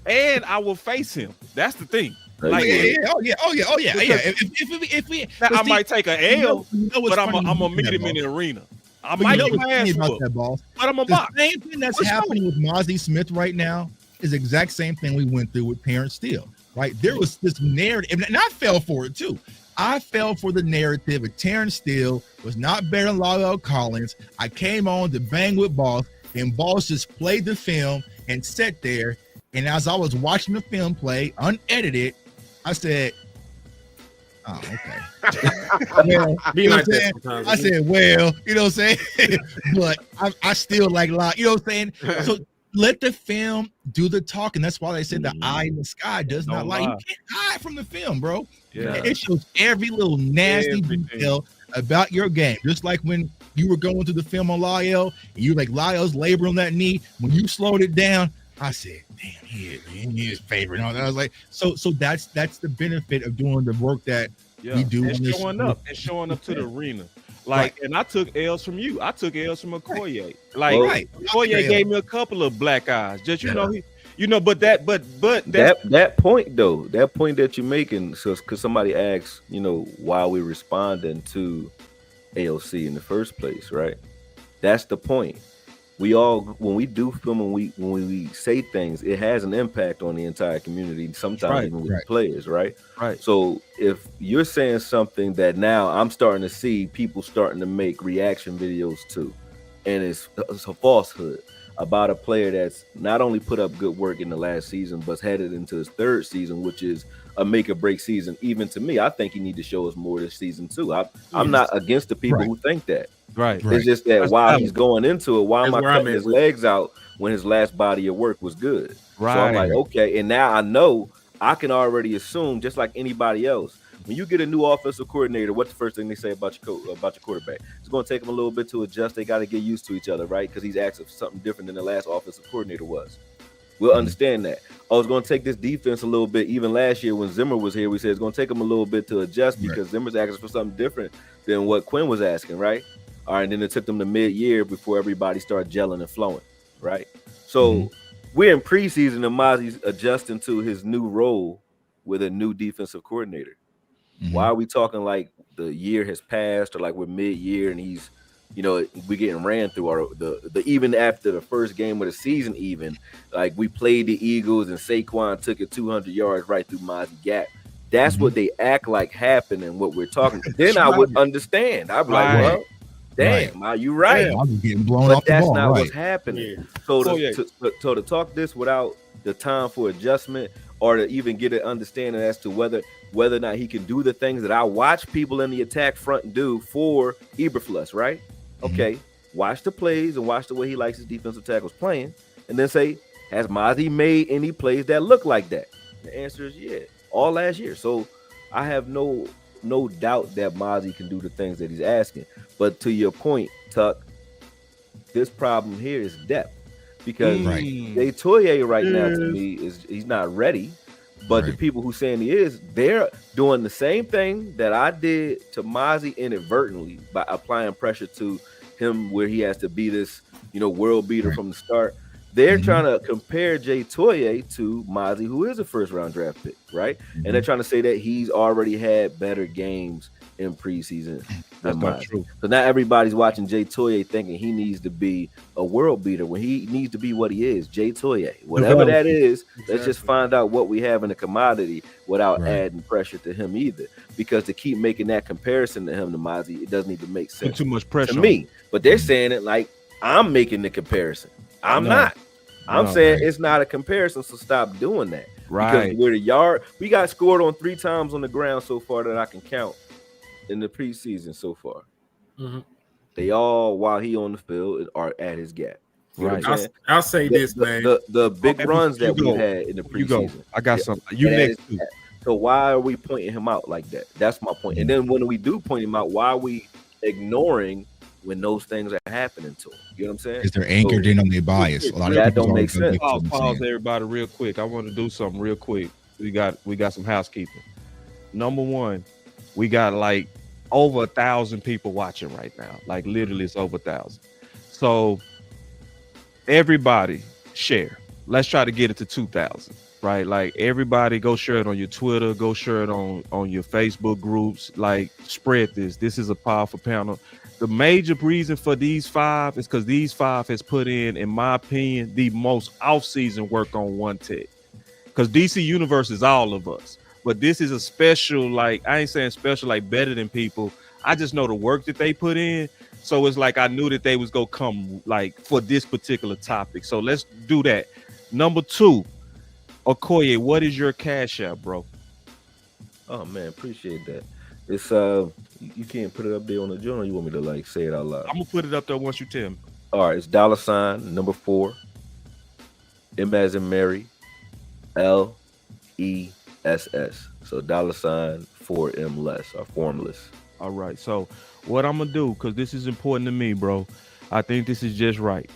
And I will face him. That's the thing. Like, oh yeah. If we, I might take an L, but I'm gonna meet him in the arena. I might get my ass whooped, but I'm a box. The same thing that's happening with Mazi Smith right now is the exact same thing we went through with Terrence Steele, right? There was this narrative, and I fell for it too. I fell for the narrative of Terrence Steele was not better than Lyle Collins. I came on to bang with Boss, and Boss just played the film and sat there. And as I was watching the film play, unedited, I said, "Oh, okay." Well, you know what I'm saying? I said, "Well, you know what I'm saying?" But I still like lie. You know what I'm saying? So let the film do the talking. That's why they said the eye in the sky does not lie. You can't hide from the film, bro. Yeah. It shows every little nasty detail about your game. Just like when you were going through the film on Lyle, and you were like, Lyle's laboring on that knee. When you slowed it down, I said, damn, he is favorite. I was like, so that's the benefit of doing the work that we do. And showing up to the arena. Like, and I took L's from you. I took L's from Okoye. Like, Okoye gave me a couple of black eyes. Just but that point though, that point that you're making, so because somebody asks, why we responding to AOC in the first place, right? That's the point. We all, when we do film and when we say things, it has an impact on the entire community, sometimes even with players, right? Right. So if you're saying something that now I'm starting to see people starting to make reaction videos to, and it's a falsehood about a player that's not only put up good work in the last season, but headed into his third season, which is a make or break season. Even to me, I think he need to show us more this season too. I'm not against the people who think that. Right. It's just that while he's going into it, why am I cutting his legs out when his last body of work was good? Right. So I'm like, okay, and now I know I can already assume, just like anybody else, when you get a new offensive coordinator, what's the first thing they say about your quarterback? It's going to take them a little bit to adjust. They got to get used to each other, right? Because he's asking for something different than the last offensive coordinator was. We'll understand that. Oh, it's going to take this defense a little bit. Even last year when Zimmer was here, we said it's going to take them a little bit to adjust because Zimmer's asking for something different than what Quinn was asking, right? All right, and then it took them to mid-year before everybody started gelling and flowing, right? So we're in preseason and Mazi's adjusting to his new role with a new defensive coordinator. Why are we talking like the year has passed or like we're mid-year and he's, we getting ran through our the even after the first game of the season, even like we played the Eagles and Saquon took it 200 yards right through Mazi gap. That's what they act like happened and what we're talking. Then I would understand. I'd be like, well, damn, are you right? Yeah, I was getting blown off the ball. That's not what's happening. Yeah. So to talk this without the time for adjustment or to even get an understanding as to whether or not he can do the things that I watch people in the attack front do for Eberflus, right? Okay, watch the plays and watch the way he likes his defensive tackles playing, and then say, has Mazi made any plays that look like that? The answer is yeah, all last year. So I have no doubt that Mazi can do the things that he's asking. But to your point, Tuck, this problem here is depth because Jay Toye right now to me he's not ready. But the people who saying he is, they're doing the same thing that I did to Mazi inadvertently by applying pressure to him where he has to be this, world beater from the start. They're trying to compare Jay Toye to Mazi, who is a first-round draft pick, right? And they're trying to say that he's already had better games in preseason. That's not true. So now everybody's watching Jay Toye thinking he needs to be a world beater when he needs to be what he is, Jay Toye. Whatever that is, let's just find out what we have in the commodity without adding pressure to him either. Because to keep making that comparison to him, to Mazi, it doesn't even make sense. Put too much pressure to me. But they're saying it like I'm making the comparison. I'm not. I'm saying it's not a comparison, so stop doing that. Right. Because we're the yard. We got scored on 3 times on the ground so far that I can count in the preseason so far. Mm-hmm. They all, while he on the field, are at his gap. Right. I'll say this, man. The big runs that we had in the preseason. I got something. You next. So why are we pointing him out like that? That's my point. And then when we do point him out, why are we ignoring when those things are happening to him? You know what I'm saying? Because they're anchored in on their bias. A lot that of people don't make sense. Pause everybody real quick. I want to do something real quick. We got some housekeeping. Number one, we got like over 1,000 people watching right now. Like literally it's over 1,000. So everybody share. Let's try to get it to 2,000. Right, like everybody go share it on your Twitter, go share it on your Facebook groups, like spread this. This is a powerful panel. The major reason for these 5 is because these 5 has put in my opinion, the most off-season work on One Tech. Because DC Universe is all of us, but this is a special, like I ain't saying special like better than people. I just know the work that they put in. So it's like I knew that they was gonna come like for this particular topic. So let's do that. Number 2. Okoye, what is your cash app, bro? Oh man, appreciate that. It's you can't put it up there on the journal. You want me to like say it out loud? I'm gonna put it up there once you tell me. All right, it's $4 M as in Mary, LESS. So $4M less or formless. All right. So what I'm gonna do, because this is important to me, bro. I think this is just right.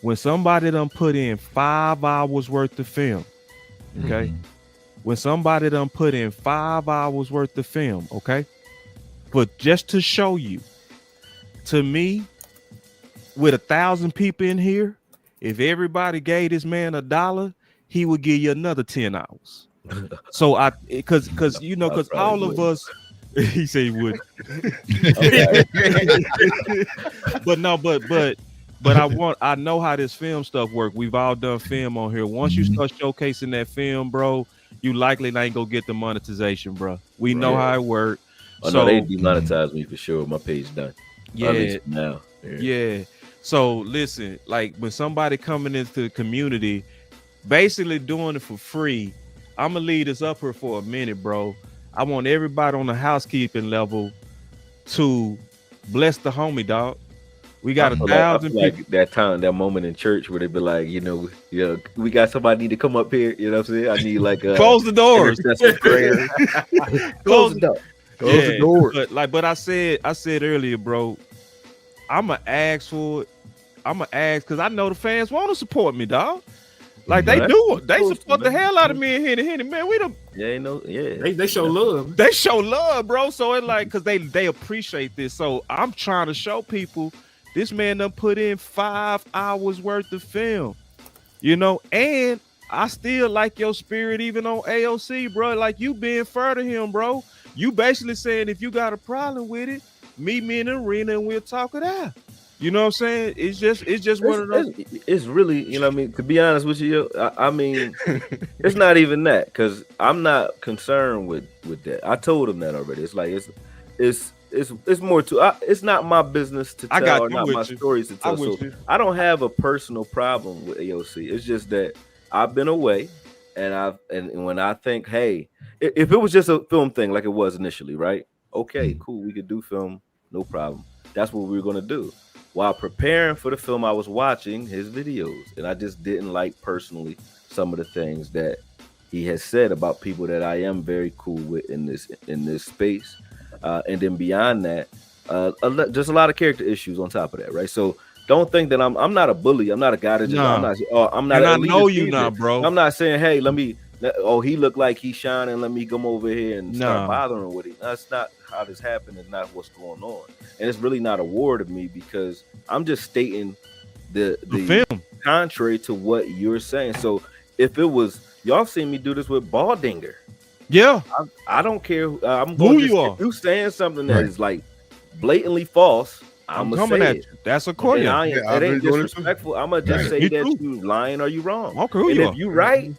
When somebody done put in 5 hours worth of film. Okay. When somebody done put in 5 hours worth of film, okay, but just to show you, to me, with 1,000 people in here, if everybody gave this man $1, he would give you another 10 hours. So because all of us, he said he would. But I know how this film stuff work. We've all done film on here. Once you start showcasing that film, bro, you likely ain't gonna get the monetization, bro. We know how it works. Oh, so no, they demonetize me for sure. My page done. Yeah. Now. Yeah. So listen, like when somebody coming into the community, basically doing it for free, I'm gonna leave this up here for a minute, bro. I want everybody on the housekeeping level to bless the homie, dog. We got 1,000 people. Like that moment in church where they be like, we got somebody need to come up here. You know what I'm saying? I need like close the doors. Prayer. Close the door. Close the door. But I said earlier, bro, I'ma ask for it. I'ma ask because I know the fans want to support me, dog. Like they do. They support the hell out of me and Henny. Man, we They show love. They show love, bro. So it's like because they appreciate this. So I'm trying to show people this man done put in 5 hours worth of film, and I still like your spirit even on AOC, bro. Like you being fair to him, bro. You basically saying if you got a problem with it, meet me in the arena and we'll talk it out. You know what I'm saying? It's just one of those. It's really, to be honest with you, I mean, it's not even that because I'm not concerned with that. I told him that already. It's like it's more to. It's not my business to tell or not my stories to tell. So I don't have a personal problem with AOC. It's just that I've been away, and when I think, hey, if it was just a film thing like it was initially, right? Okay, cool, we could do film, no problem. That's what we were gonna do. While preparing for the film, I was watching his videos, and I just didn't like personally some of the things that he has said about people that I am very cool with in this space. And then beyond that, just a lot of character issues on top of that, right? So don't think that I'm not a bully. I'm not a guy that just I'm not. And I know you not, bro. I'm not saying, hey, he looked like he's shining. Let me come over here and start bothering with him. That's not how this happened. It's not what's going on. And it's really not a war to me because I'm just stating the film contrary to what you're saying. So if it was, y'all seen me do this with Baldinger. Yeah. I don't care. I'm going to if you saying something that is like blatantly false. I'm coming at you. That's a call. It ain't disrespectful. I'm gonna just say that you lying or you wrong. Okay, and if you right,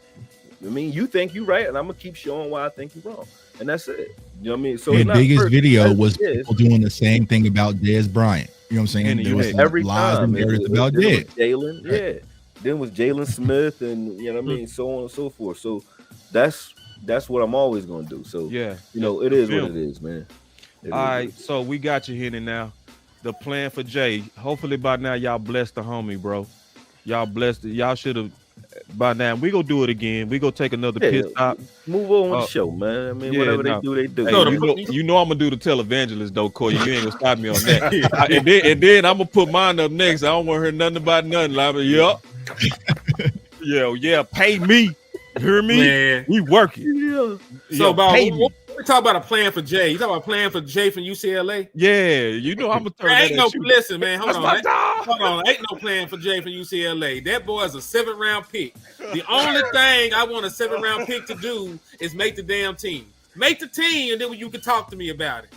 I mean, you think you right, and I'm gonna keep showing why I think you wrong, and that's it. You know what I mean? So the biggest video was people doing the same thing about Dez Bryant. You know what I'm saying? And there was every lies time and narratives about Dez. Jalen, then was Jalen Smith, and you know what I mean, so on and so forth. So that's what I'm always gonna do. So you know, it is what it is, man. All right, so we got you here now. The plan for Jay. Hopefully by now y'all blessed the homie, bro. Y'all blessed it. Y'all should have by now. We gonna do it again. We gonna take another pit stop. Move on with the show, man. I mean, whatever they do, they do. Hey, you know I'm gonna do the televangelist though, Corey. You ain't gonna stop me on that. and then I'm gonna put mine up next. I don't want to hear nothing about nothing. Like, yeah, pay me. You hear me? Man. We working. So about we talk about a plan for Jay. You talk about a plan for Jay from UCLA? Yeah, you know I'm gonna turn that at you. Listen, man. Hold on. Ain't no plan for Jay from UCLA. That boy is a 7th-round pick. The only thing I want a 7th-round pick to do is make the damn team. Make the team, and then you can talk to me about it.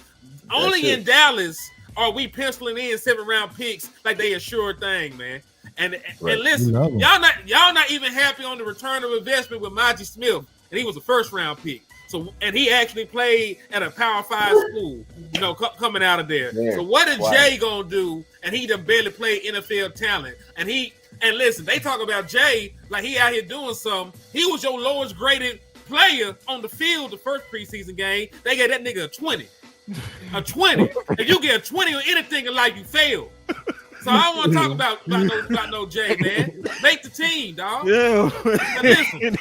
Only in Dallas are we penciling in 7th-round picks like they a sure thing, man. And listen, y'all not even happy on the return of investment with Mazi Smith, and he was a 1st-round pick. So, and he actually played at a Power 5 school, you know, coming out of there. Yeah. So what is Jay gonna do? And he done barely played NFL talent. And listen, they talk about Jay like he out here doing something. He was your lowest graded player on the field the first preseason game. They gave that nigga a 20. A 20. If you get a 20 on anything in life, you fail. So I don't want to talk about no Jay, man. Make the team, dog. Yeah. Listen,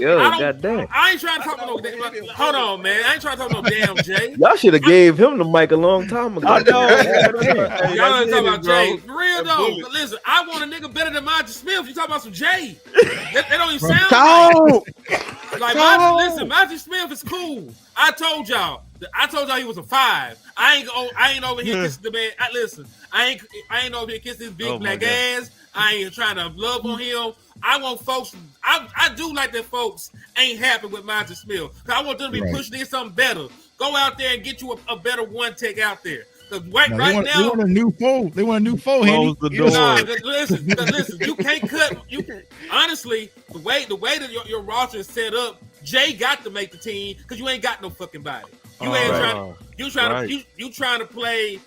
goddamn. I ain't trying to talk about no. Hold on, man. I ain't trying to talk about no damn Jay. Y'all should have gave him the mic a long time ago. I know. Y'all ain't talking about Jay. For real though. Listen, I want a nigga better than Mazi Smith. You talking about some Jay? That don't even sound like Mazi Smith is cool. I told y'all he was a 5. I ain't over here kissing the man. Listen, I ain't over here kissing his big black ass. I ain't trying to love on him. I want folks. I do like that folks ain't happy with Mazi Smith. Cause I want them to be pushing in something better. Go out there and get you a better one take out there. Right now, they want a new foe. They want a new foe. Close the door. Listen. You can't cut. Honestly, the way that your roster is set up, Jay got to make the team because you ain't got no fucking body. You ain't trying to play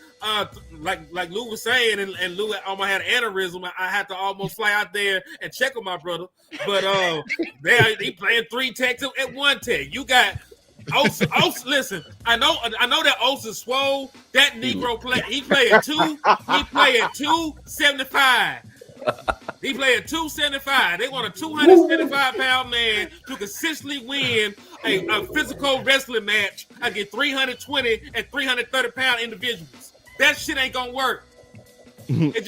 like Lou was saying, and Lou almost had an aneurysm. I had to almost fly out there and check on my brother. But they playing 3 techs at 1 tech. You got Oaks, listen, I know that Oaks is swole. That Negro play. He play at 2. He play at 275. He play at 275. They want a 275-pound man to consistently win a physical wrestling match against 320 and 330-pound individuals. That shit ain't gonna work. It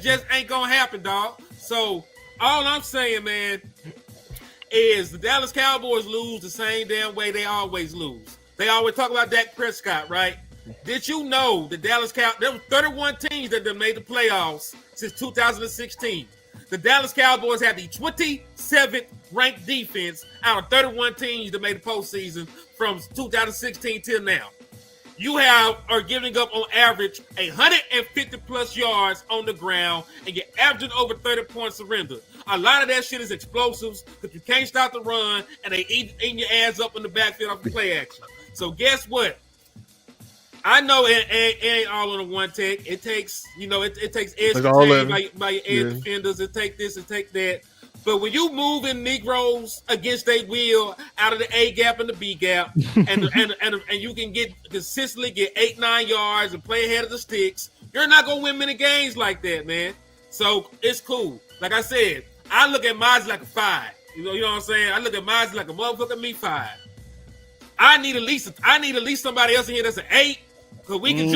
just ain't gonna happen, dog. So all I'm saying, man, is the Dallas Cowboys lose the same damn way they always lose. They always talk about Dak Prescott, right? Did you know the Dallas Cowboys, there were 31 teams that have made the playoffs since 2016. The Dallas Cowboys have the 27th ranked defense out of 31 teams that made the postseason from 2016 till now. You are giving up on average 150 plus yards on the ground, and you're averaging over 30 points surrender. A lot of that shit is explosives because you can't stop the run, and they eating your ass up in the backfield off the play action. So guess what? I know it ain't all on the one tech. It takes, it takes edge by your edge defenders. It take this, it take that. But when you moving Negroes against their will out of the A gap and the B gap, and you can consistently get 8-9 yards and play ahead of the sticks, you're not gonna win many games like that, man. So it's cool. Like I said, I look at Mazi like a 5. You know what I'm saying? I look at Mazi like a motherfucking me 5. I need at least somebody else in here that's an 8, because we can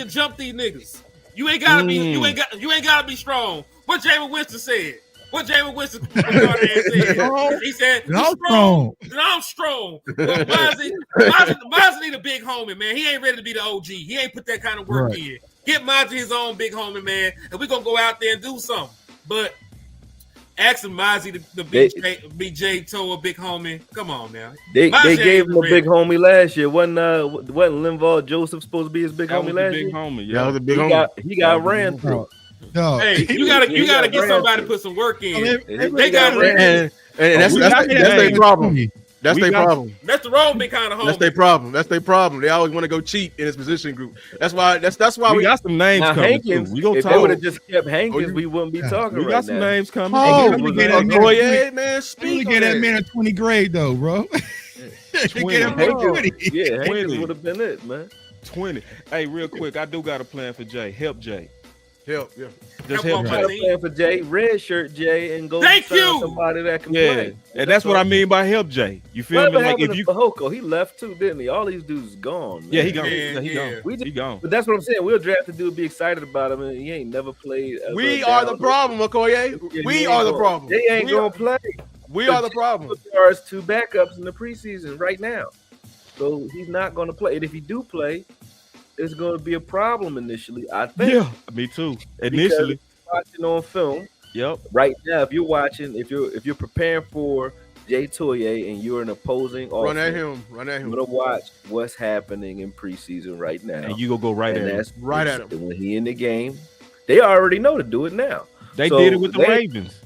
jump these niggas. You ain't gotta be strong. What Jameis Winston said. What Jameis Winston said. He said, I'm strong. Well, Mazi need a big homie, man. He ain't ready to be the OG. He ain't put that kind of work in. Get Mazi his own big homie, man, and we're gonna go out there and do something. But Asking Mazi to be J Toe a big homie. Come on now. They Mazi gave ain't him a real. big homie last year. Wasn't Linval Joseph supposed to be his big That homie was last a big year? homie. That Yeah. was a big homie. He got ran through. No, Hey, you gotta get somebody to put some work in. They got And that's their problem. That's their problem. That's the role been kind of homie. That's their problem. That's their problem. They always want to go cheap in his position group. That's why we got some names Now, coming Hankins, too. We gonna if they talk. would have just kept Hankins, we wouldn't be talking We right got some now. names coming. Oh, Hey, man, really speak get on that man a 20 grade though, bro. Get him a 20. Yeah, Hankins 20. would have been it, man. 20. Hey, real quick, I do got a plan for Jay. Help Jay. Help, yeah. Just Help help on Got a Jay. plan for Jay, red shirt Jay, and go Thank sign you. somebody that can Yeah, play. and that's what I mean by help Jay. You feel Whatever me? Like happened if you, to Fahoko? He left too, didn't he? All these dudes gone. Man. yeah, he gone. Yeah, He yeah. gone. He gone. But that's what I'm saying. We'll draft the dude, be excited about him, and he ain't never played. We are the problem, Okoye. We are the problem. They ain't gonna play. We are the problem. There's 2 backups in the preseason right now, so he's not gonna play. And if he do play, it's gonna be a problem initially. I think. Yeah, me too. Initially, Watching on film yep. right now, if you're watching, if you're preparing for Jay Toye and you're an opposing Run at offense, him. Run at you're him. gonna watch what's happening in preseason right now. And you go right And at him. that's Right at him. when he in the game. They already know to do it now. They So did it with the they- Ravens.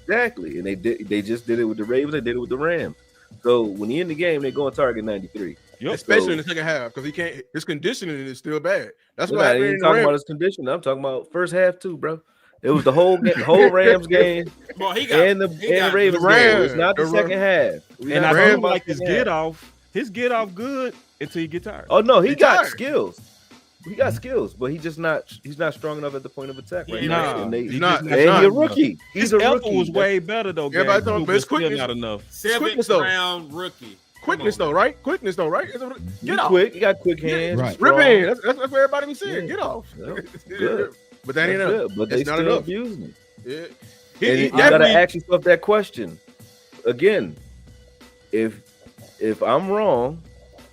Exactly, and they just did it with the Ravens. They did it with the Rams. So when he in the game, they go and target 93. Yep. Especially in the second half, because he can't. His conditioning is still bad. That's We're why not even talking about his condition. I'm talking about first half too, bro. It was the whole Rams game Boy, he got and the Ravens the game. It's Rams. not the The second half. We're And not I talking feel about like his second get half. off good until you get tired. Oh no, he He got tired. skills. He got skills, but he's not strong enough at the point of attack right Nah, now. And they, he's not. and He's he's not. a rookie. He's His a effort rookie. was way better though. Everybody Game talking two, about his but still quickness. not enough. Quickness, 7th though. round rookie. Quickness Come on, though, right? Quickness though, right? He's Get off. quick. He got quick hands. Right. strong. Rip in. That's what everybody be saying. Yeah. Get off. Yeah. Good. But that ain't That's enough. good, but they It's not still enough. abusing him. Yeah. And He you gotta definitely- ask yourself that question again. If I'm wrong,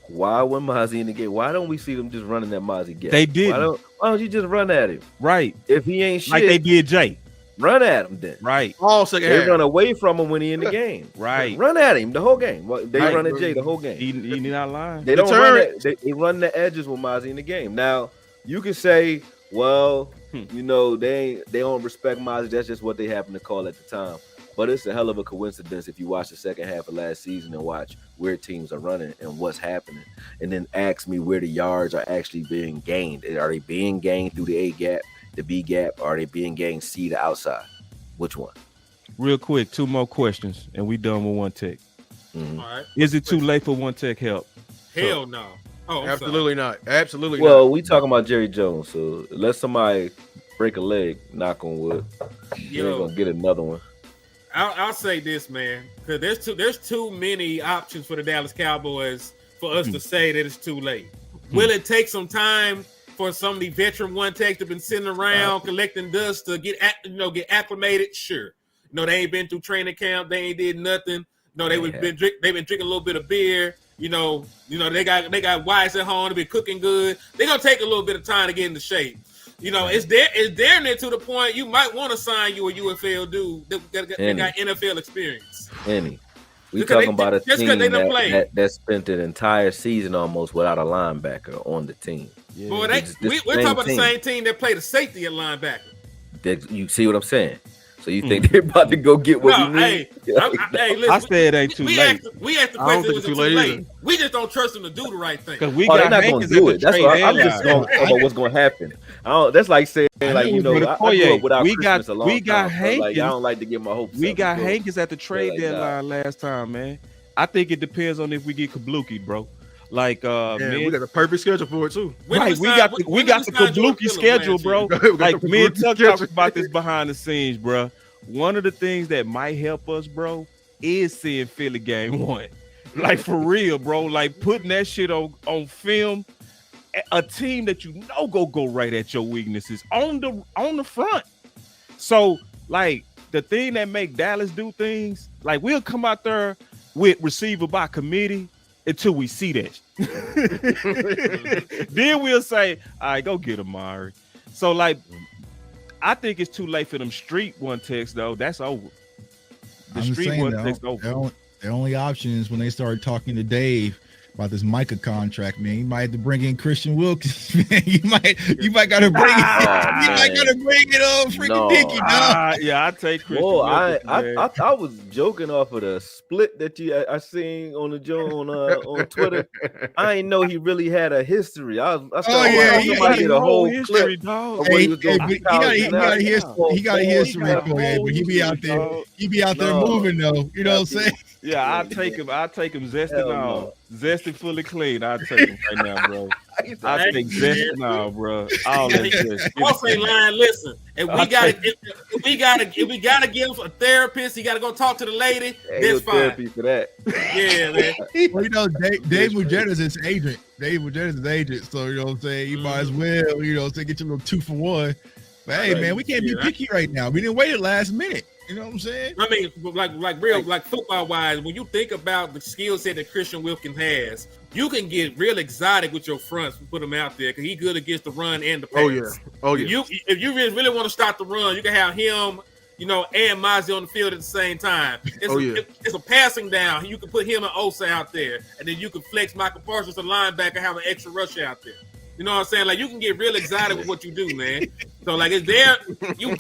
why when Mazi in the game? Why don't we see them just running that Mazi gap? They didn't. Why don't you just run at him? Right. If he ain't shit, Like they did Jay. run at him then. Right. all second They half. run away from him when he in the game. Right. Run at him the whole game. Well, they Right. run at Jay the whole game. He not lying. They don't Deterrent. run they run the edges with Mazi in the game. Now you can say, well, you know, they don't respect Mazi. That's just what they happen to call at the time. But it's a hell of a coincidence if you watch the second half of last season and watch where teams are running and what's happening, and then ask me where the yards are actually being gained. Are they being gained through the A gap, the B gap, or are they being gained C to outside? Which one? Real quick, 2 more questions, and we done with one tech. Mhm. All right. Is it too late for one tech help? Hell no. Oh, I'm Absolutely not. Absolutely Well, we talking about Jerry Jones, so let somebody break a leg, knock on wood. sorry. You ain't Yo, gonna get another one. I'll say this, man, because there's too many options for the Dallas Cowboys for us to say that it's too late. Will it take some time for some of the veteran one techs that have been sitting around collecting dust to get acclimated? Sure. They ain't been through training camp. They ain't did nothing. They've been drinking a little bit of beer. They got wives at home. They've been cooking good. They're gonna take a little bit of time to get into shape. It's damn near to the point you might want to sign you a UFL dude that got NFL experience. We Just 'cause talking about a just 'cause team they done played. that spent an entire season almost without a linebacker on the team. Yeah. Boy, It's the we're same talking about team. the same team that played a safety at linebacker. You see what I'm saying? So you think they're about to go get what No, we need? hey, listen. I said it ain't too we late. asked the I don't question, think was it's it too too late late? either. We just don't trust them to do the right thing. Because we Oh, they're got not gonna Hankins do at it. the That's trade why I'm just deadline. going about what's going to happen. That's like saying, like, I grew up without Christmas a long time. So, like, I don't like to get my hopes We up got before. Hankins at the trade like, deadline last time, man. I think it depends on if we get Kabluki, bro. Like, Yeah, man, we got the perfect schedule for it too. When right, did we sign- got when did the we sign Jordan Kabluki Phillips schedule, last bro. year? We got Like the me and Kabluki Tuck schedule. talked about this behind the scenes, bro. One of the things that might help us, bro, is seeing Philly game 1. Like for real, bro. Like putting that shit on film. A team that go right at your weaknesses on the front. So like the thing that make Dallas do things, like we'll come out there with receiver by committee until we see that. Then we'll say, all right, go get Amari. So like I think it's too late for them street one text though. That's over. The I'm just street saying, work takes over. their only option is when they start talking to Dave about this Micah contract, man. You might have to bring in Christian Wilkins, man. You might gotta bring it on freaking Dickey, dog. Yeah, I take Christian Whoa, Wilkins, I was joking off of the split that I seen on the Joe on Twitter. I didn't know he really had a history. I started he somebody did a whole history, clip dog. of what he was doing. He got a history for you, but he be out there. He be out there moving though. You know what I'm saying? Yeah, I take him zested now. Zested fully clean. I take him right now, bro. I take zested now, bro. All that shit. Boss ain't lying. Listen, if we gotta give him a therapist, he gotta go talk to the lady. That's fine. Therapy for that. Yeah, man. Well, you know, Dave Mujeta's his agent. Dave Mujeta's his agent, so you know what I'm saying. You might as well, you know, say get your little 2-for-1. But hey, man, we can't be picky right now. We didn't wait at last minute. You know what I'm saying? I mean, like football wise, when you think about the skill set that Christian Wilkins has, you can get real exotic with your fronts and put him out there because he's good against the run and the pass. Oh yeah. If you really want to start the run, you can have him, you know, and Mazi on the field at the same time. It's a passing down. You can put him and Osa out there, and then you can flex Michael Parsons to linebacker, have an extra rush out there. You know what I'm saying? Like, you can get real exotic with what you do, man. So, like, it's there. You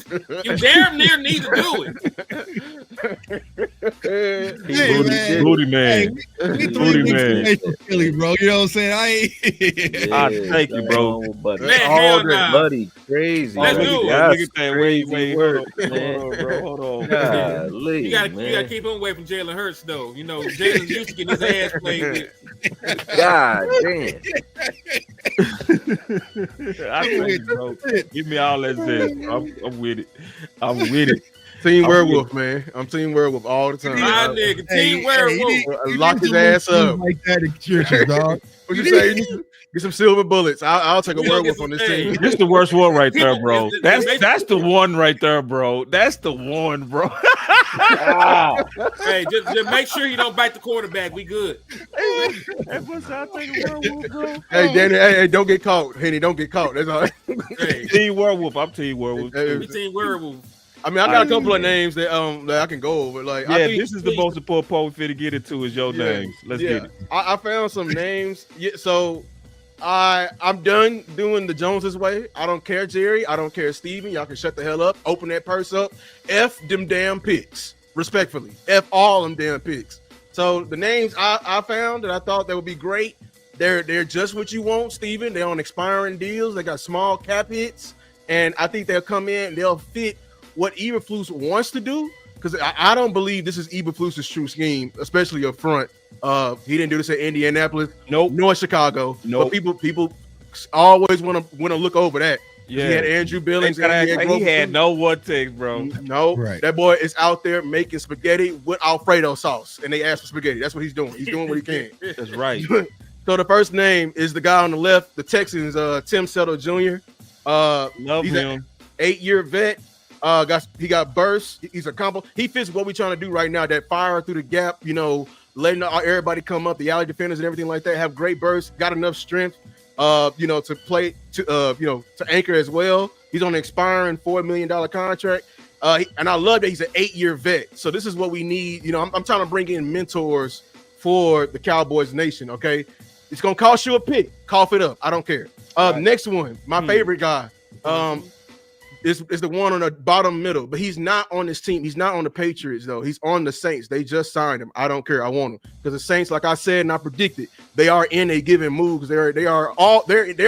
damn near need to do it. Booty man. Booty man. Philly, bro. You know what I'm saying? I take you, bro. Man, hell nah. Buddy, crazy. Let's do it. Look at that. Wait. Hold on. Golly, you gotta keep him away from Jalen Hurts, though. You know, Jalen used to get his ass played with. God damn. I take it, bro. Give me all that zest. I'm with it. I'm with it. Team Werewolf, man. I'm Team Werewolf all the time. My nigga, Team Werewolf. Lock his ass up. Like that in churches, dog. What you say? Get some silver bullets. I'll take a werewolf on this team. This is the worst one right there, bro. That's the one right there, bro. That's the one, bro. Hey, just make sure you don't bite the quarterback. We good. Hey, what's I'll take a werewolf, bro. Hey, Danny, hey, don't get caught. Henny, don't get caught. That's all. Hey, Team Werewolf. I'm Team Werewolf. we Team Werewolf. I mean, I got a couple of names that I can go over. Like, I think this is the most important part we finna get into is your names. Let's get it. I found some names. Yeah, so I'm done doing the Joneses way. I don't care, Jerry. I don't care, Steven. Y'all can shut the hell up. Open that purse up. F them damn picks. Respectfully. F all them damn picks. So the names I found that I thought that would be great. They're just what you want, Steven. They're on expiring deals. They got small cap hits. And I think they'll come in and they'll fit what Eberflus wants to do. Because I don't believe this is Eberflus's true scheme, especially up front. He didn't do this at Indianapolis, nor Chicago. But people always want to look over that. Yeah, he had Andrew Billings. He had no one take, bro. No, that boy is out there making spaghetti with Alfredo sauce, and they asked for spaghetti. That's what he's doing. He's doing what he can. That's right. So the first name is the guy on the left, the Texans, Tim Settle Jr. Love him. 8-year vet. He got burst. He's a combo. He fits what we're trying to do right now. That fire through the gap, you know, letting everybody come up, the alley defenders and everything like that. Have great burst. Got enough strength, you know, to play to anchor as well. He's on an expiring $4 million contract. And I love that he's an 8-year vet. So this is what we need. You know, I'm trying to bring in mentors for the Cowboys nation. Okay, it's gonna cost you a pick. Cough it up. I don't care. Next one, my favorite guy. Is the one on the bottom middle, but he's not on this team. He's not on the Patriots though. He's on the Saints. They just signed him. I don't care. I want him because the Saints, like I said and I predicted, they are in a given move because they're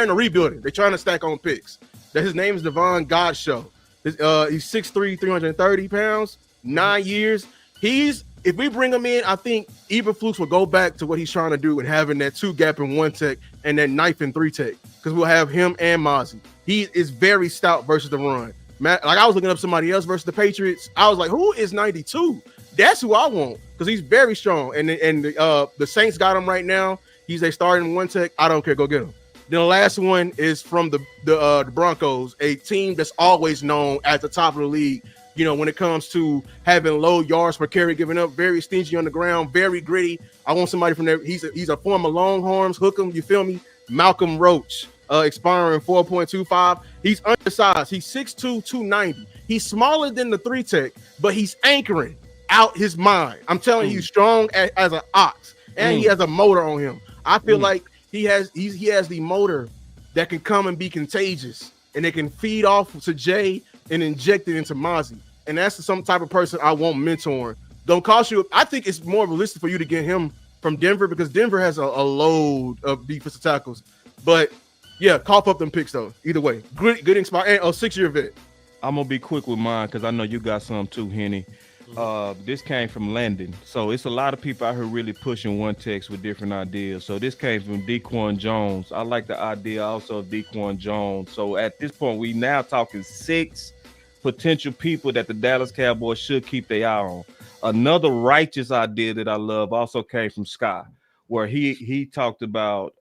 in a rebuilding. They're trying to stack on picks. That his name is Devon Godchaux. He's 6'3", 330 pounds, 9 years. If we bring him in, I think Eberflus will go back to what he's trying to do with having that 2-gap and 1 tech and that knife and 3 tech because we'll have him and Mazi. He is very stout versus the run. Like I was looking up somebody else versus the Patriots. I was like, who is 92? That's who I want because he's very strong. And the Saints got him right now. He's a starting 1 tech. I don't care. Go get him. Then the last one is from the Broncos, a team that's always known at the top of the league. You know, when it comes to having low yards per carry, giving up, very stingy on the ground, very gritty. I want somebody from there. He's a former Longhorns. Hook him. You feel me? Malcolm Roach. Expiring 4.25. He's undersized. He's 6'2", 290. He's smaller than the 3 tech, but he's anchoring. out his mind. I'm telling you, he's strong as an ox, and he has a motor on him. I feel like he has the motor that can come and be contagious, and it can feed off to Jay and inject it into Mazi. And that's some type of person I want mentoring. Don't cost you. I think it's more realistic for you to get him from Denver because Denver has a load of defensive tackles. But yeah, cough up them picks though. Either way, good inspire and a 6-year vet. I'm gonna be quick with mine because I know you got some too, Henny. This came from Landon, so it's a lot of people out here really pushing one text with different ideas. So this came from Dequan Jones. I like the idea also of Dequan Jones. So at this point, we now talking 6 potential people that the Dallas Cowboys should keep their eye on. Another righteous idea that I love also came from Scott, where he talked about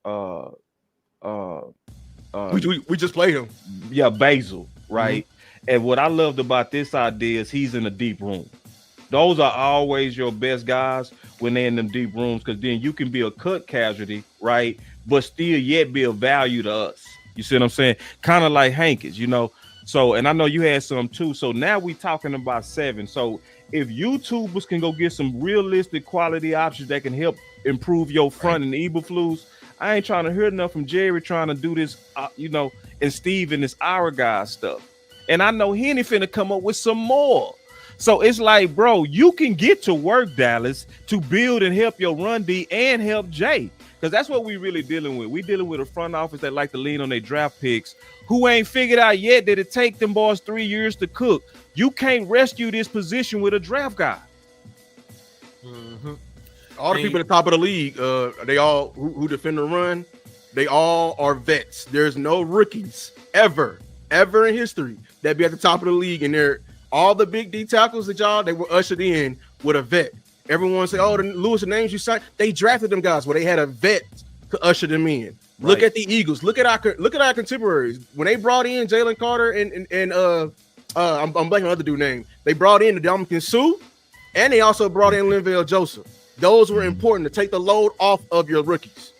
we just played him. Yeah, Basil, right? And what I loved about this idea is he's in a deep room. Those are always your best guys when they're in them deep rooms, because then you can be a cut casualty, right? But still yet be of value to us. You see what I'm saying? Kind of like Hankins, you know. So, and I know you had some too. So now we talking about 7. So if YouTubers can go get some realistic quality options that can help improve your front and the Eberflus, I ain't trying to hear enough from Jerry trying to do this, you know, and Steve and this our guy stuff. And I know Henny finna come up with some more. So it's like, bro, you can get to work, Dallas, to build and help your run D and help Jay. Because that's what we really dealing with. We dealing with a front office that like to lean on their draft picks who ain't figured out yet that it take them boys 3 years to cook. You can't rescue this position with a draft guy. All the people at the top of the league, they all who defend the run, they all are vets. There's no rookies ever in history that be at the top of the league, and they're all the big D tackles that they were ushered in with a vet. Everyone say, "Oh, the Lewis, the names you signed, they drafted them guys where they had a vet to usher them in." Right. Look at the Eagles. Look at our contemporaries when they brought in Jalen Carter and I'm blanking on the other dude's name. They brought in the Dominican Sue, and they also brought in Linval Joseph. Those were important to take the load off of your rookies.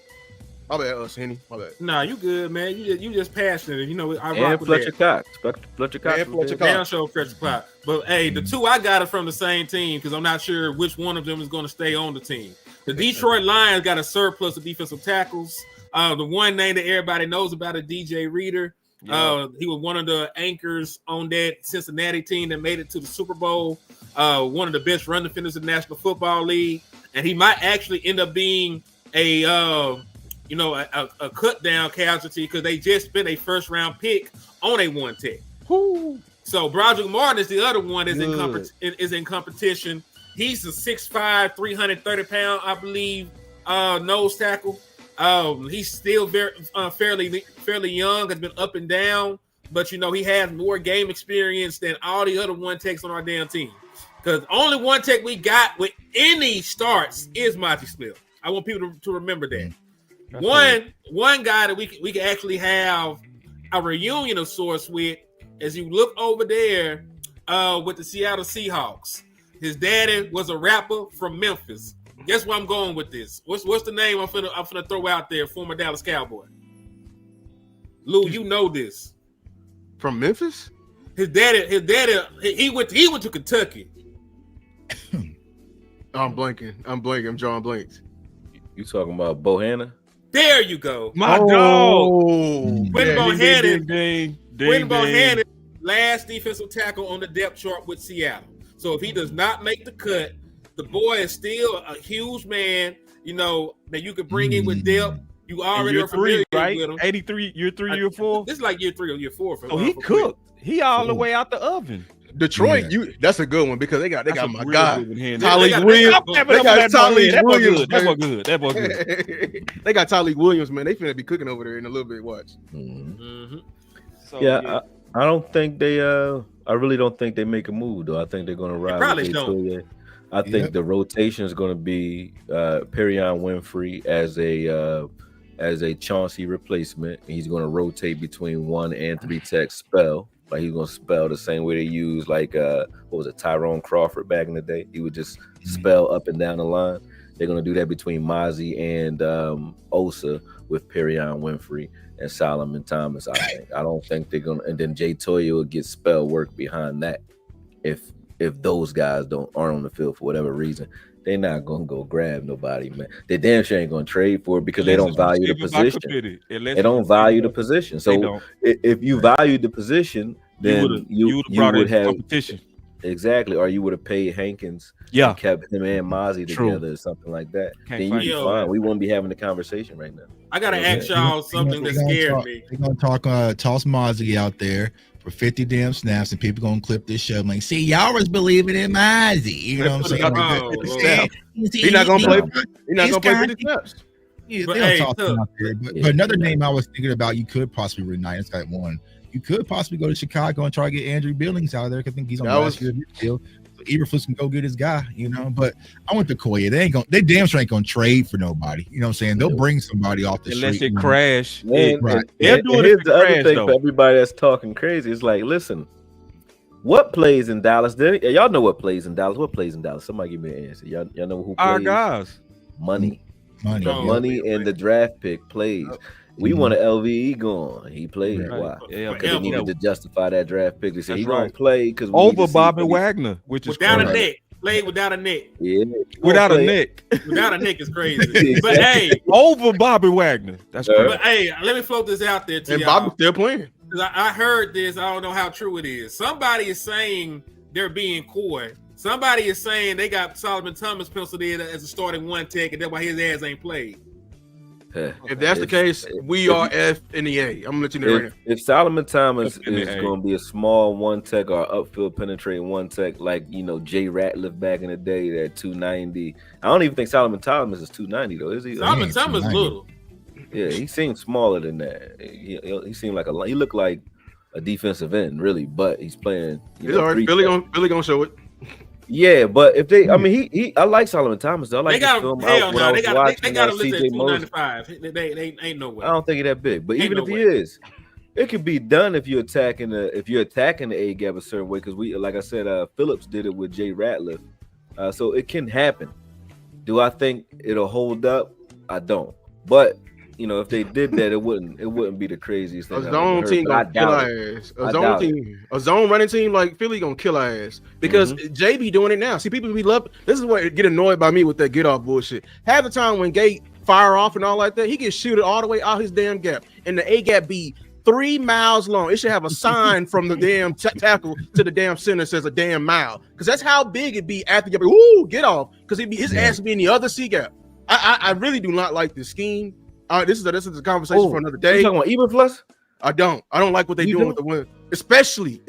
My bad, Henny. My bad. Nah, you good, man. You just passionate. You know, I and rock with Fletcher that. Cox. Fletcher Cox. Down show Fletcher Cox. But hey, the 2 I got it from the same team because I'm not sure which one of them is going to stay on the team. The Detroit Lions got a surplus of defensive tackles. The one name that everybody knows about is DJ Reader. Yeah. He was one of the anchors on that Cincinnati team that made it to the Super Bowl. One of the best run defenders in the National Football League, and he might actually end up being a cut down casualty because they just spent a first round pick on a one tech. So Broderick Martin is the other one that's in competition. He's a 6'5", 330-pound, I believe, nose tackle. He's still very fairly young, has been up and down, but you know he has more game experience than all the other one techs on our damn team. Because only one tech we got with any starts is Mazi Smith. I want people to remember that. One guy that we can actually have a reunion of sorts with, as you look over there with the Seattle Seahawks. His daddy was a rapper from Memphis. Guess where I'm going with this? What's the name I'm finna throw out there? Former Dallas Cowboy. Lou, you know this. From Memphis? His daddy, he went to Kentucky. I'm blanking. I'm drawing blanks. You talking about Bohanna? There you go. My dog. Quentin Bohanna. Quentin Bohanna, last defensive tackle on the depth chart with Seattle. So if he does not make the cut, the boy is still a huge man, you know, that you could bring in with depth. You already are familiar with him. 83, year 3, year 4. This is like year 3 or year 4. Oh, he cooked. He all the way out the oven. Detroit, that's a good one because they got my guy, Tyleek Williams. They got Tyleek Williams. That boy good. They got Tyleek Williams, man. They finna be cooking over there in a little bit. Watch. So, I don't think they. I really don't think they make a move though. I think they're going to ride. Probably don't. I think the rotation is going to be Perion Winfrey as a Chauncey replacement. He's going to rotate between 1 and 3 tech spell. Like he's gonna spell the same way they use Tyrone Crawford back in the day. He would just spell up and down the line. They're gonna do that between Mazi and Osa with Perion Winfrey and Solomon Thomas. I don't think they're gonna. And then Jay Toya will get spell work behind that if if those guys aren't on the field for whatever reason, they're not gonna go grab nobody, man. They damn sure ain't gonna trade for it because they don't value the position. They don't value the position. So if you valued the position, then you would have competition. Exactly, or you would have paid Hankins, and kept him and Mazi together, or something like that. Then you'd be fine. We wouldn't be having the conversation right now. I gotta ask y'all something that scared me. They're gonna toss Mazi out there for 50 damn snaps, and people gonna clip this show like, see, y'all was believing in Mazi. You know what I'm saying? He's not gonna play. He's not gonna play 50 snaps. Yeah, they don't toss him out there. But another name I was thinking about, you could possibly reunite. It's got one. You could possibly go to Chicago and try to get Andrew Billings out of there because I think he's on last year's deal. So Eberflus can go get his guy, you know. But I went to Koya. They damn sure ain't gonna trade for nobody. You know what I'm saying? They'll bring somebody off the unless street. Unless it crash. Right. They're doing here's the other thing for everybody that's talking crazy. It's like, listen, what plays in Dallas? Y'all know what plays in Dallas. What plays in Dallas? Somebody give me an answer. Y'all know who plays? Our guys. Money. The money and the draft pick plays. We want an LVE going. He played. Right. Why? Because they needed to justify that draft pick. They said he's gonna play because over Bobby Wagner, which is without a neck. Played without a neck. Yeah, without a neck. Without a neck is crazy. But hey, over Bobby Wagner. That's crazy. But hey, let me float this out there to and y'all. Bobby's still playing. I heard this. I don't know how true it is. Somebody is saying they're being coy. Somebody is saying they got Solomon Thomas penciled in as a starting one tech, and that's why his ass ain't played. If that's the case, we are F in the A. I'm gonna let you know right now. If Solomon Thomas is going to be a small one tech or upfield penetrating one tech, like Jay Ratliff back in the day, that 290. I don't even think Solomon Thomas is 290 though, is he? Solomon Thomas little. Yeah, he seems smaller than that. He seemed like he looked like a defensive end, really, but he's playing. Billy gonna show it. Yeah, but if they, I mean, I like Solomon Thomas. I like they got him. Hell no, they got to list at 295. They ain't no way. I don't think he's that big, but even if he is, it could be done if you're attacking the A gap a certain way. Because like I said, Phillips did it with Jay Ratliff, so it can happen. Do I think it'll hold up? I don't, but. If they did that, it wouldn't be the craziest thing. A zone team gonna kill our ass. A zone running team like Philly gonna kill our ass because Jay be doing it now. See, people be love. This is what get annoyed by me with that get off bullshit. Half the time when Gate fire off and all like that, he gets shooted all the way out his damn gap, and the A gap be 3 miles long. It should have a sign from the damn tackle to the damn center that says a damn mile, because that's how big it be after you be get off, because his ass be in the other C gap. I really do not like this scheme. This is a conversation for another day. You talking about Eberflus? I don't like what they doing with the win, especially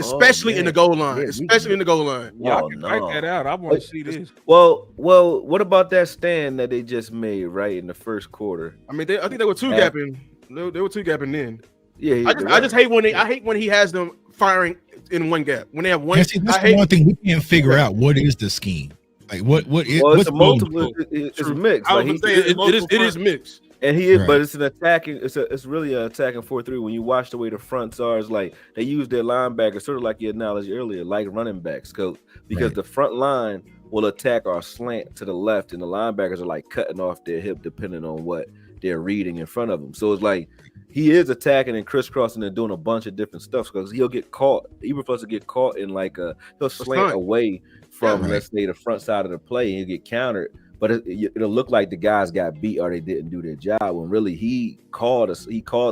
in the goal line, in the goal line. Yeah, I can write that out. I want to see this. Well, what about that stand that they just made right in the first quarter? I mean, I think they were two gapping. They were two gapping then. Yeah, I just hate when he has them firing in one gap. When they have one, that's the one thing we can't figure out. What is the scheme? Like what is? Well, it's a multiple. It's mixed. It is mixed. And he is, but it's an attacking. It's really an attacking 4-3. When you watch the way the fronts are, it's like they use their linebackers, sort of like you acknowledged earlier, like running backs, because the front line will attack or slant to the left, and the linebackers are like cutting off their hip depending on what they're reading in front of them. So it's like he is attacking and crisscrossing and doing a bunch of different stuff because he'll get caught. Eberflus will get caught in he'll slant away from let's say the front side of the play and he'll get countered. But it'll look like the guys got beat or they didn't do their job when really he called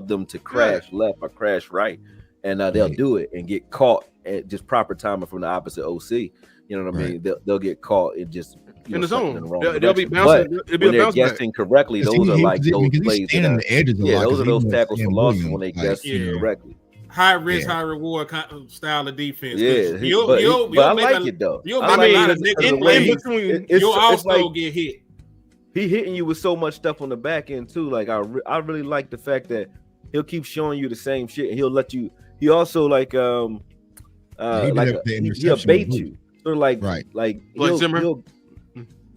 them to crash left or crash right, and they'll do it and get caught at just proper timing from the opposite OC. You know what I mean? They'll get caught and just in the zone. They'll be bouncing. But when they're guessing correctly, those are like those plays. Those are those tackles for loss when they guess correctly. High risk, high reward style of defense. Yeah, but I like it though. You'll also get hit. He hitting you with so much stuff on the back end too. Like I really like the fact that he'll keep showing you the same shit, and he'll let you. He also he'll bait you. Sort of like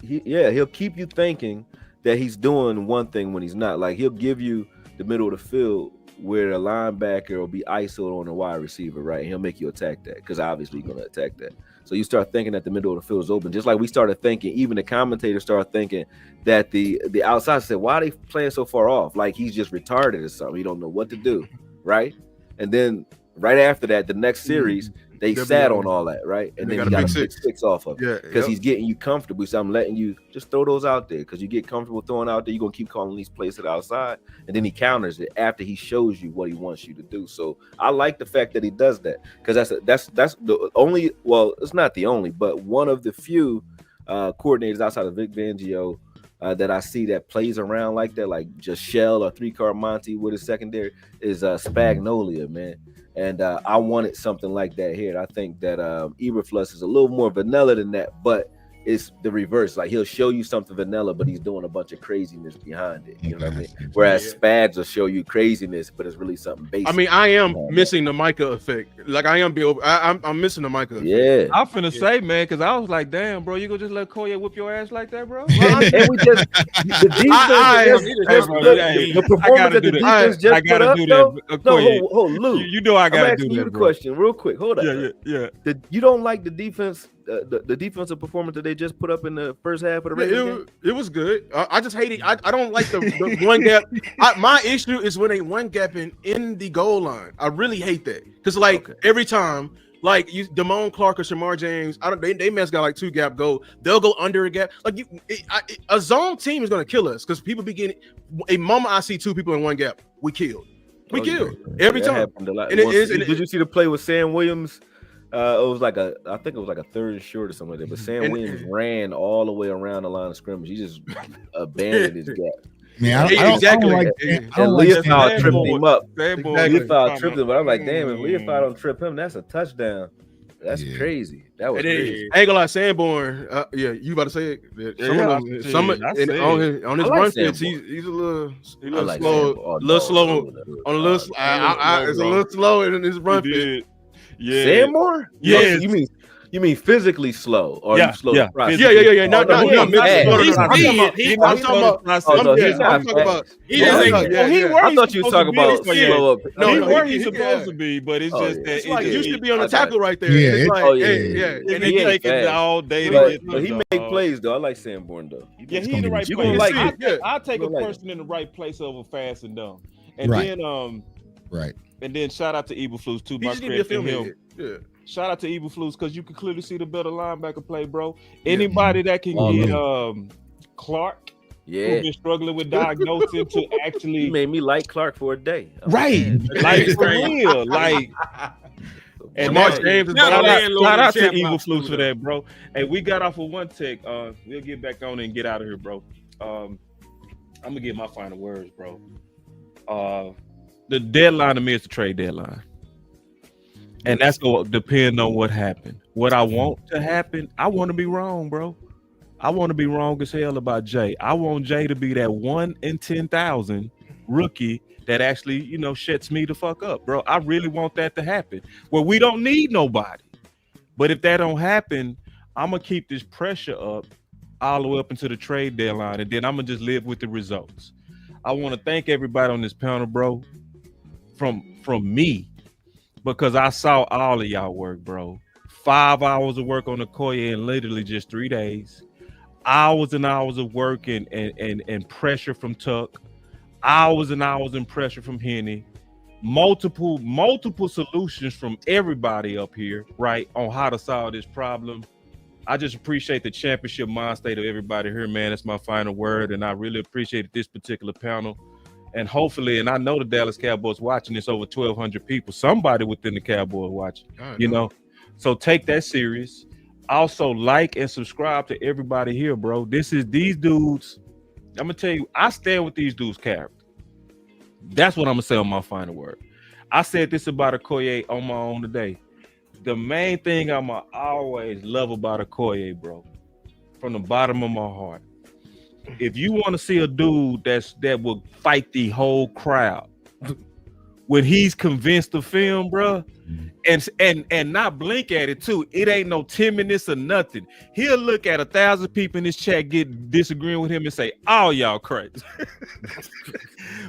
he'll keep you thinking that he's doing one thing when he's not. Like he'll give you the middle of the field where the linebacker will be ISO'd on the wide receiver, right? And he'll make you attack that because obviously you're going to attack that. So you start thinking that the middle of the field is open, just like we started thinking. Even the commentators started thinking that the outside said, "Why are they playing so far off? Like he's just retarded or something. He don't know what to do, right?" And then right after that, the next series, they They'll be sat on. on all that, right? And They then got he a got big a big six. six off of it. Yeah, Because he's getting you comfortable. So I'm letting you just throw those out there because you get comfortable throwing out there. You're going to keep calling these plays to the outside. And then he counters it after he shows you what he wants you to do. So I like the fact that he does that because that's the only, well, it's not the only, but one of the few coordinators outside of Vic Fangio that I see that plays around like that, like just Shell or 3-card Monty with his secondary is Spagnolia, man. And I wanted something like that here. And I think that Eberflus is a little more vanilla than that, but it's the reverse. Like he'll show you something vanilla, but he's doing a bunch of craziness behind it. You know what I mean? Whereas Spags will show you craziness, but it's really something basic. I mean, I am missing the Micah effect. Like I'm missing the Micah effect. Yeah, I'm finna say, man, because I was like, damn, bro, you gonna just let Koye whip your ass like that, bro? and we just the defense, the performance that the defense just put up, though. No, hold, Lou. You know I gotta do that, you the bro. question real quick. Hold up. Yeah. You don't like the defense, the defensive performance that they just put up in the first half of the Ravens game? It was good. I just hate it. I don't like the one gap. My issue is when they one gapping in the goal line. I really hate that because every time, like Damone Clark or Shamar James, they mess got like 2 gap go. They'll go under a gap. Like a zone team is gonna kill us because people be getting a moment. I see 2 people in one gap, we killed. We killed every time. Did you see the play with Sam Williams? It was like I think it was like a 3rd and short or something like that. But Sam Williams ran all the way around the line of scrimmage. He just abandoned his gap. Man, exactly. And Leofold tripped him up. Exactly. Leofold tripped him, but I'm like, damn, if Leofold don't trip him, that's a touchdown. That's crazy. That was crazy. I ain't gonna lie, Sanborn. You about to say it? On his run fits, he's a little slow. It's a little slow in his run fit. Yeah. Sanborn? Yeah. You mean physically slow, or you slow? Yeah. I'm talking about. I thought you were talking about slow up. No, where he's supposed to be, but it's just that it's like you should be on the tackle right there. Yeah, it's like, and they take it all day to get. But he make plays though. I like Sanborn though. Yeah, he in the right place. I'll take a person in the right place over fast and dumb, and then right. And then shout out to Eberflus too. My credit to him. Yeah. Shout out to Eberflus because you can clearly see the better linebacker play, bro. Anybody that can get Clark, who's been struggling with diagnosing to actually. He made me like Clark for a day. Right. Like for real. Like and Mark James shout out to Eberflus for that, bro. And we got off of one tech. We'll get back on and get out of here, bro. I'm gonna get my final words, bro. The deadline to me is the trade deadline. And that's going to depend on what happened. What I want to happen, I want to be wrong, bro. I want to be wrong as hell about Jay. I want Jay to be that 1 in 10,000 rookie that actually, shuts me the fuck up, bro. I really want that to happen. Well, we don't need nobody. But if that don't happen, I'm going to keep this pressure up all the way up into the trade deadline, and then I'm going to just live with the results. I want to thank everybody on this panel, bro. From me, because I saw all of y'all work, bro. 5 hours of work on the Koye in literally just 3 days. Hours and hours of work and pressure from Tuck. Hours and hours and pressure from Henny. Multiple solutions from everybody up here, right, on how to solve this problem. I just appreciate the championship mind state of everybody here, man. That's my final word, and I really appreciate this particular panel. And hopefully, and I know the Dallas Cowboys watching this, over 1,200 people, somebody within the Cowboys watching, So take that serious. Also, like and subscribe to everybody here, bro. These dudes. I'm going to tell you, I stand with these dudes' character. That's what I'm going to say on my final word. I said this about Okoye on my own today. The main thing I'm going to always love about Okoye, bro, from the bottom of my heart, if you want to see a dude that will fight the whole crowd when he's convinced of film, bro, and not blink at it too. It ain't no timidness or nothing. He'll look at 1,000 people in this chat disagreeing with him and say, "Oh, y'all crazy."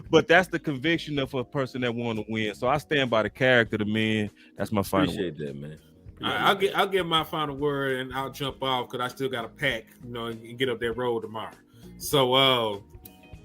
But that's the conviction of a person that want to win. So I stand by the character of the man. That's my final word. Appreciate that, man. I'll get my final word and I'll jump off because I still got to pack, and get up that road tomorrow. So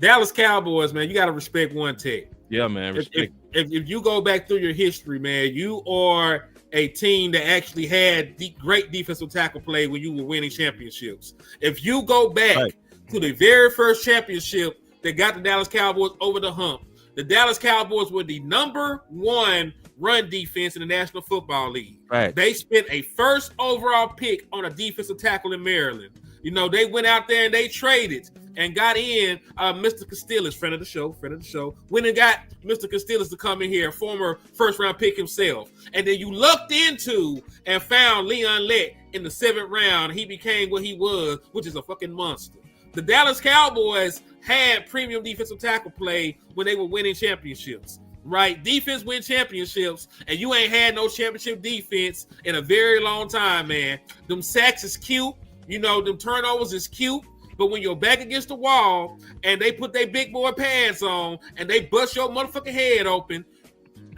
Dallas Cowboys, man, you got to respect one tech. Yeah, man. Respect. if you go back through your history, man, you are a team that actually had great defensive tackle play when you were winning championships. If you go back to the very first championship that got the Dallas Cowboys over the hump, the Dallas Cowboys were the #1 run defense in the National Football League. Right. They spent a first overall pick on a defensive tackle in Maryland. You know, they went out there and they traded and got in Mr. Castillas, friend of the show, went and got Mr. Castillas to come in here, former first-round pick himself. And then you looked into and found Leon Lett in the 7th round. He became what he was, which is a fucking monster. The Dallas Cowboys had premium defensive tackle play when they were winning championships. Right, defense win championships, and you ain't had no championship defense in a very long time, man. Them sacks is cute, you know, them turnovers is cute, but when you're back against the wall and they put their big boy pads on and they bust your motherfucking head open,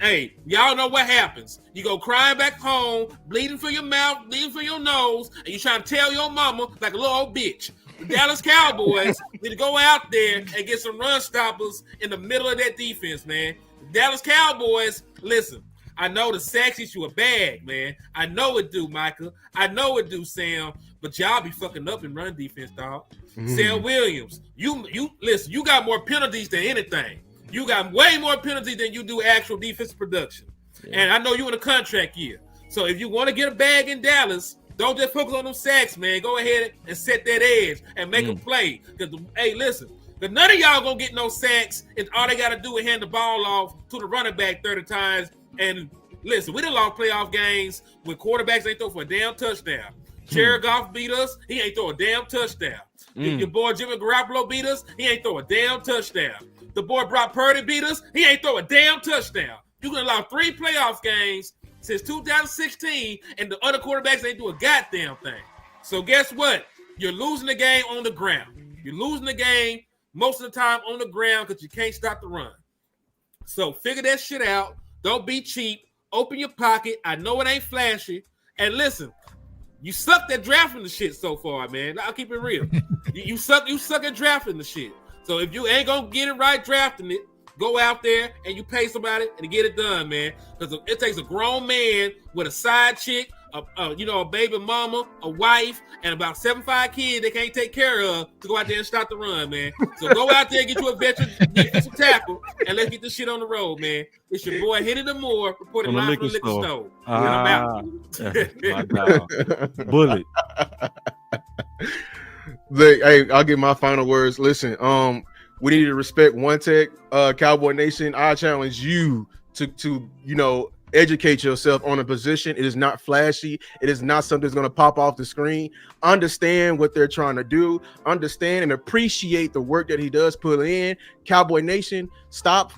hey, y'all know what happens. You go crying back home, bleeding for your mouth, bleeding for your nose, and you trying to tell your mama like a little old bitch. The Dallas Cowboys need to go out there and get some run stoppers in the middle of that defense, man. Dallas Cowboys, listen, I know the sacks issue a bag, man. I know it do, Micah. I know it do, Sam. But y'all be fucking up in run defense, dog. Sam Williams, you listen, you got more penalties than anything. You got way more penalties than you do actual defensive production. Yeah. And I know you in a contract year. So if you want to get a bag in Dallas, don't just focus on them sacks, man. Go ahead and set that edge and make them play. Because, hey, listen, but none of y'all gonna get no sacks, and all they gotta do is hand the ball off to the running back 30 times. And listen, we done lost playoff games when quarterbacks ain't throw for a damn touchdown. Jared Goff beat us, he ain't throw a damn touchdown. Your boy Jimmy Garoppolo beat us, he ain't throw a damn touchdown. The boy Brock Purdy beat us, he ain't throw a damn touchdown. You can allow 3 playoff games since 2016, and the other quarterbacks ain't do a goddamn thing. So guess what? You're losing the game on the ground. You're losing the game most of the time on the ground because you can't stop the run. So figure that shit out. Don't be cheap. Open your pocket. I know it ain't flashy. And listen, you suck at drafting the shit so far, man. I'll keep it real. you suck at drafting the shit. So if you ain't gonna get it right drafting it, go out there and you pay somebody and get it done, man. Because it takes a grown man with a side chick, a baby mama, a wife, and about 75 kids they can't take care of to go out there and start the run, man. So go out there and get you a veteran defensive tackle, and let's get this shit on the road, man. It's your boy Henny the Moore reporting live from the liquor store. I'm out. My God. Bullet. Hey, I'll give my final words. Listen, we need to respect One Tech, Cowboy Nation. I challenge you to educate yourself on a position. It is not flashy. It is not something that's going to pop off the screen. Understand what they're trying to do. Understand and appreciate the work that he does put in. Cowboy Nation, stop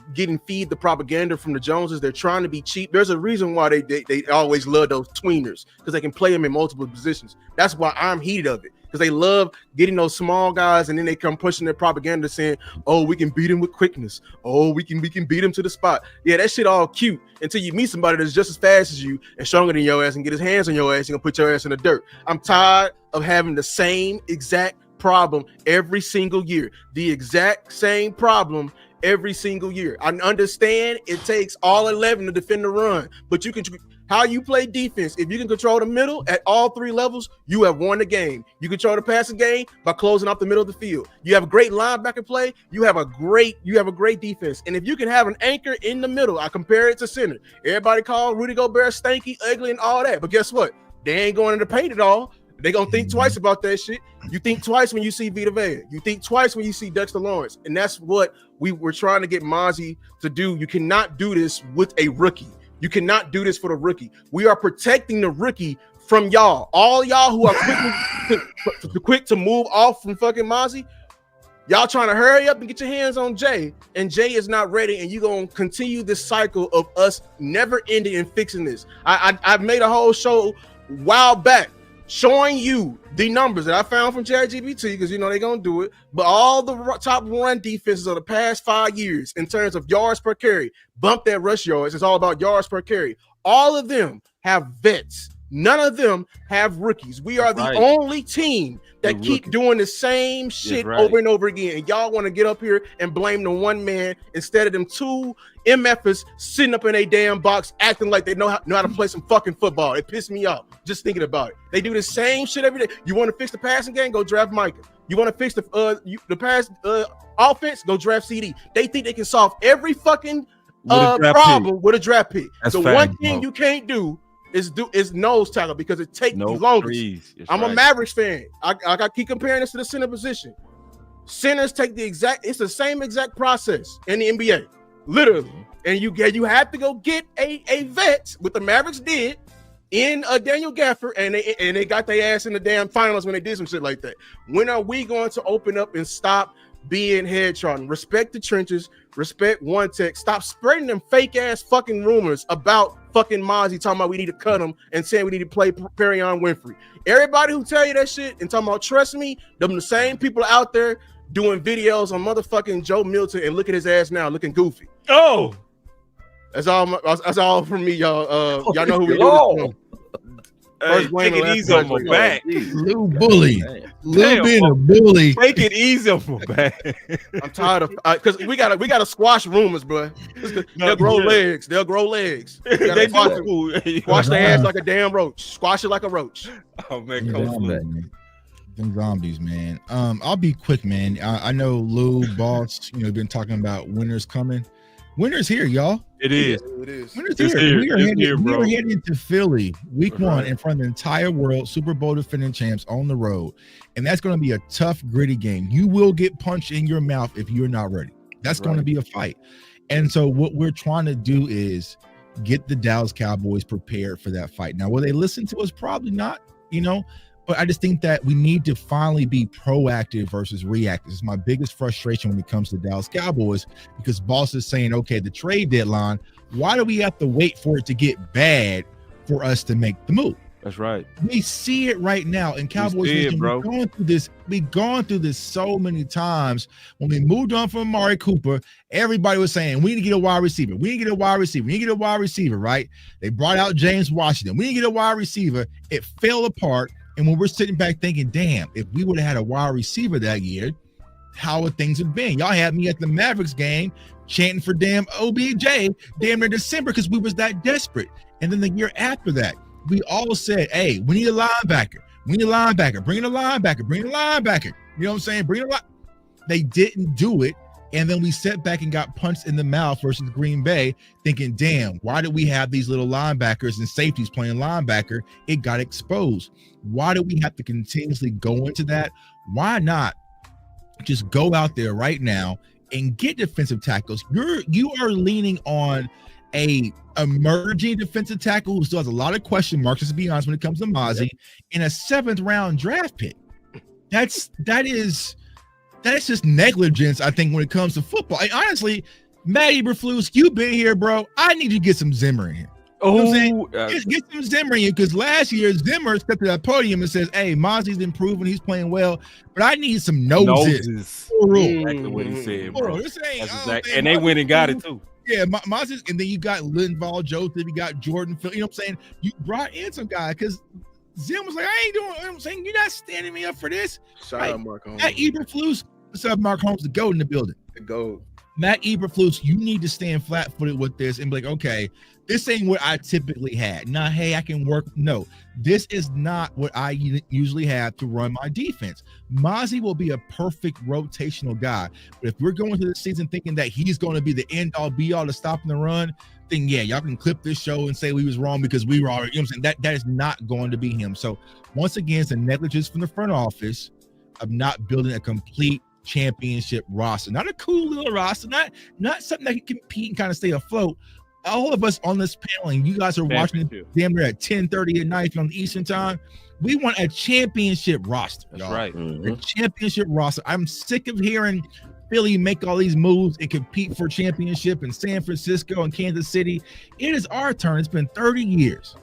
feed the propaganda from the Joneses. They're trying to be cheap. There's a reason why they always love those tweeners, because they can play them in multiple positions. That's why I'm heated of it. Because they love getting those small guys, and then they come pushing their propaganda saying, oh, we can beat him with quickness. Oh, we can beat him to the spot. Yeah, that shit all cute until you meet somebody that's just as fast as you and stronger than your ass and get his hands on your ass and gonna put your ass in the dirt. I'm tired of having the same exact problem every single year. The exact same problem every single year. I understand it takes all 11 to defend the run, but you can... How you play defense, if you can control the middle at all 3 levels, you have won the game. You control the passing game by closing off the middle of the field. You have a great linebacker play. You have a great defense. And if you can have an anchor in the middle, I compare it to center. Everybody call Rudy Gobert stanky, ugly, and all that. But guess what? They ain't going in the paint at all. They gonna think twice about that shit. You think twice when you see Vita Vea. You think twice when you see Dexter Lawrence. And that's what we were trying to get Mazi to do. You cannot do this with a rookie. You cannot do this for the rookie. We are protecting the rookie from y'all. All y'all who are quick to move off from fucking Mazi, y'all trying to hurry up and get your hands on Jay, and Jay is not ready, and you're going to continue this cycle of us never ending and fixing this. I've made a whole show a while back showing you the numbers that I found from ChatGPT, because they're going to do it, but all the top run defenses of the past 5 years in terms of yards per carry, bump that rush yards, it's all about yards per carry. All of them have vets None of them have rookies. We are the only team that keep doing the same shit over and over again. And y'all want to get up here and blame the one man instead of them two MFers sitting up in a damn box acting like they know how to play some fucking football. It pissed me off just thinking about it. They do the same shit every day. You want to fix the passing game? Go draft Micah. You want to fix the pass offense? Go draft CD. They think they can solve every fucking problem with a draft pick. The one thing you can't do is nose tackle because it takes the longest. I'm a Mavericks fan. I keep comparing this to the center position. Centers take it's the same exact process in the NBA, literally. And you have to go get a vet, what the Mavericks did in Daniel Gafford, and they got their ass in the damn finals when they did some shit like that. When are we going to open up and stop being head charting? Respect the trenches, respect one tech, stop spreading them fake ass fucking rumors about fucking Mazi talking about we need to cut him and saying we need to play Perrion Winfrey. Everybody who tell you that shit and talking about trust me, them the same people out there doing videos on motherfucking Joe Milton and look at his ass now looking goofy. Oh, that's all from me, y'all. Y'all know who we do. Hey, take it easy on my back. Lou bully. Lou being a bully. Take it easy on my back. I'm tired of because we gotta squash rumors, bro. They'll grow legs. They'll grow legs. They do. Squash their ass like a damn roach. Squash it like a roach. Oh man, them zombies, man. I'll be quick, man. I know Lou, Boss, been talking about winter's coming. Winter's here, y'all. It is. Winter's here. We are heading to Philly week 1 in front of the entire world, Super Bowl defending champs on the road. And that's going to be a tough, gritty game. You will get punched in your mouth if you're not ready. That's going to be a fight. And so what we're trying to do is get the Dallas Cowboys prepared for that fight. Now, will they listen to us? Probably not, but I just think that we need to finally be proactive versus reactive. It's my biggest frustration when it comes to the Dallas Cowboys because Boss is saying, okay, the trade deadline, why do we have to wait for it to get bad for us to make the move? That's right. We see it right now in Cowboys. We've gone through this so many times. When we moved on from Amari Cooper, everybody was saying, we need to get a wide receiver. We need to get a wide receiver. We need to get a wide receiver, right? They brought out James Washington. We need to get a wide receiver. It fell apart. And when we're sitting back thinking, damn, if we would have had a wide receiver that year, how would things have been? Y'all had me at the Mavericks game chanting for damn OBJ damn near December because we was that desperate. And then the year after that, we all said, hey, we need a linebacker. We need a linebacker. Bring in a linebacker. Bring in a linebacker. You know what I'm saying? Bring in a They didn't do it. And then we sat back and got punched in the mouth versus Green Bay thinking, damn, why did we have these little linebackers and safeties playing linebacker? It got exposed. Why do we have to continuously go into that? Why not just go out there right now and get defensive tackles? You are leaning on a emerging defensive tackle who still has a lot of question marks, to be honest, when it comes to Mazi, in a 7th round draft pick. That is just negligence, I think, when it comes to football. Honestly, Matt Eberflus, you've been here, bro. I need you to get some Zimmer in here. Get some Zimmer in here because last year Zimmer stepped to that podium and says, hey, Mazi's improving, he's playing well, but I need some noses. Exactly what he said, bro. And they went and got it too. Yeah, Mazi's, and then you got Linval Joseph, you got Jordan Phil, you know what I'm saying? You brought in some guy because Zim was like, I ain't doing, I'm saying, you're not standing me up for this. Shout out Mark Holmes. Matt Eberflus, what's up, Mark Holmes, the GOAT in the building. The GOAT. Matt Eberflus, you need to stand flat-footed with this and be like, okay, this ain't what I typically had. Nah, hey, I can work. No, this is not what I usually have to run my defense. Mazi will be a perfect rotational guy. But if we're going through the season thinking that he's going to be the end-all, be-all to stopping the run, then yeah, y'all can clip this show and say we was wrong because we were already, you know what I'm saying? That is not going to be him. So once again, it's a negligence from the front office of not building a complete championship roster. Not a cool little roster, not something that can compete and kind of stay afloat. All of us on this panel, and you guys are watching damn near at 10:30 at night on the Eastern time. We want a championship roster. That's y'all. right. A championship roster. I'm sick of hearing Philly make all these moves and compete for championship in San Francisco and Kansas City. It is our turn. It's been 30 years.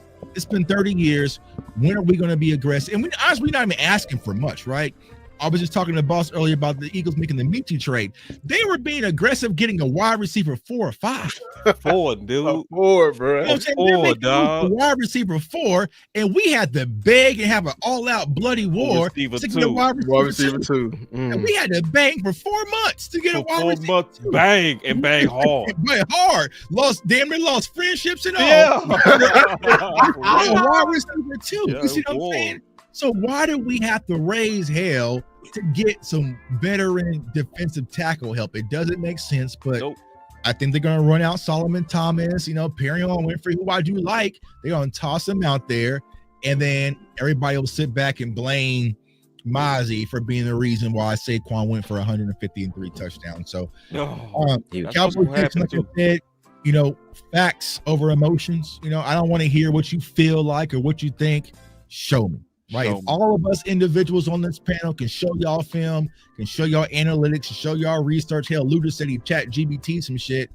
When are we going to be aggressive? And we're not even asking for much, right? I was just talking to the boss earlier about the Eagles making the Michi trade. They were being aggressive, getting a wide receiver 4 or 5. 4, dude. 4, bro. You know what I'm saying? They're 4, making dog. a wide receiver 4, and we had to beg and have an all-out bloody war receiver to get a 2. wide receiver 2. 2. And we had to bang for 4 months to get a For wide 4 receiver months, 2. bang and bang hard. But hard. Damn near lost friendships and all. Yeah. A wide receiver 2. Yeah, You see what I'm war. saying? So why do we have to raise hell to get some veteran defensive tackle help? It doesn't make sense, but Nope. I think they're going to run out Solomon Thomas, Perry on Winfrey, who I do like. They're going to toss them out there, and then everybody will sit back and blame Mazi for being the reason why Saquon went for 150 and 3 touchdowns. So, That's Cowboys, what's gonna happen like too. I said, facts over emotions. I don't want to hear what you feel like or what you think. Show me. Right, Show if me. all of us individuals on this panel can show y'all film, can show y'all analytics, show y'all research. Hell, Luda said he chat GBT some shit.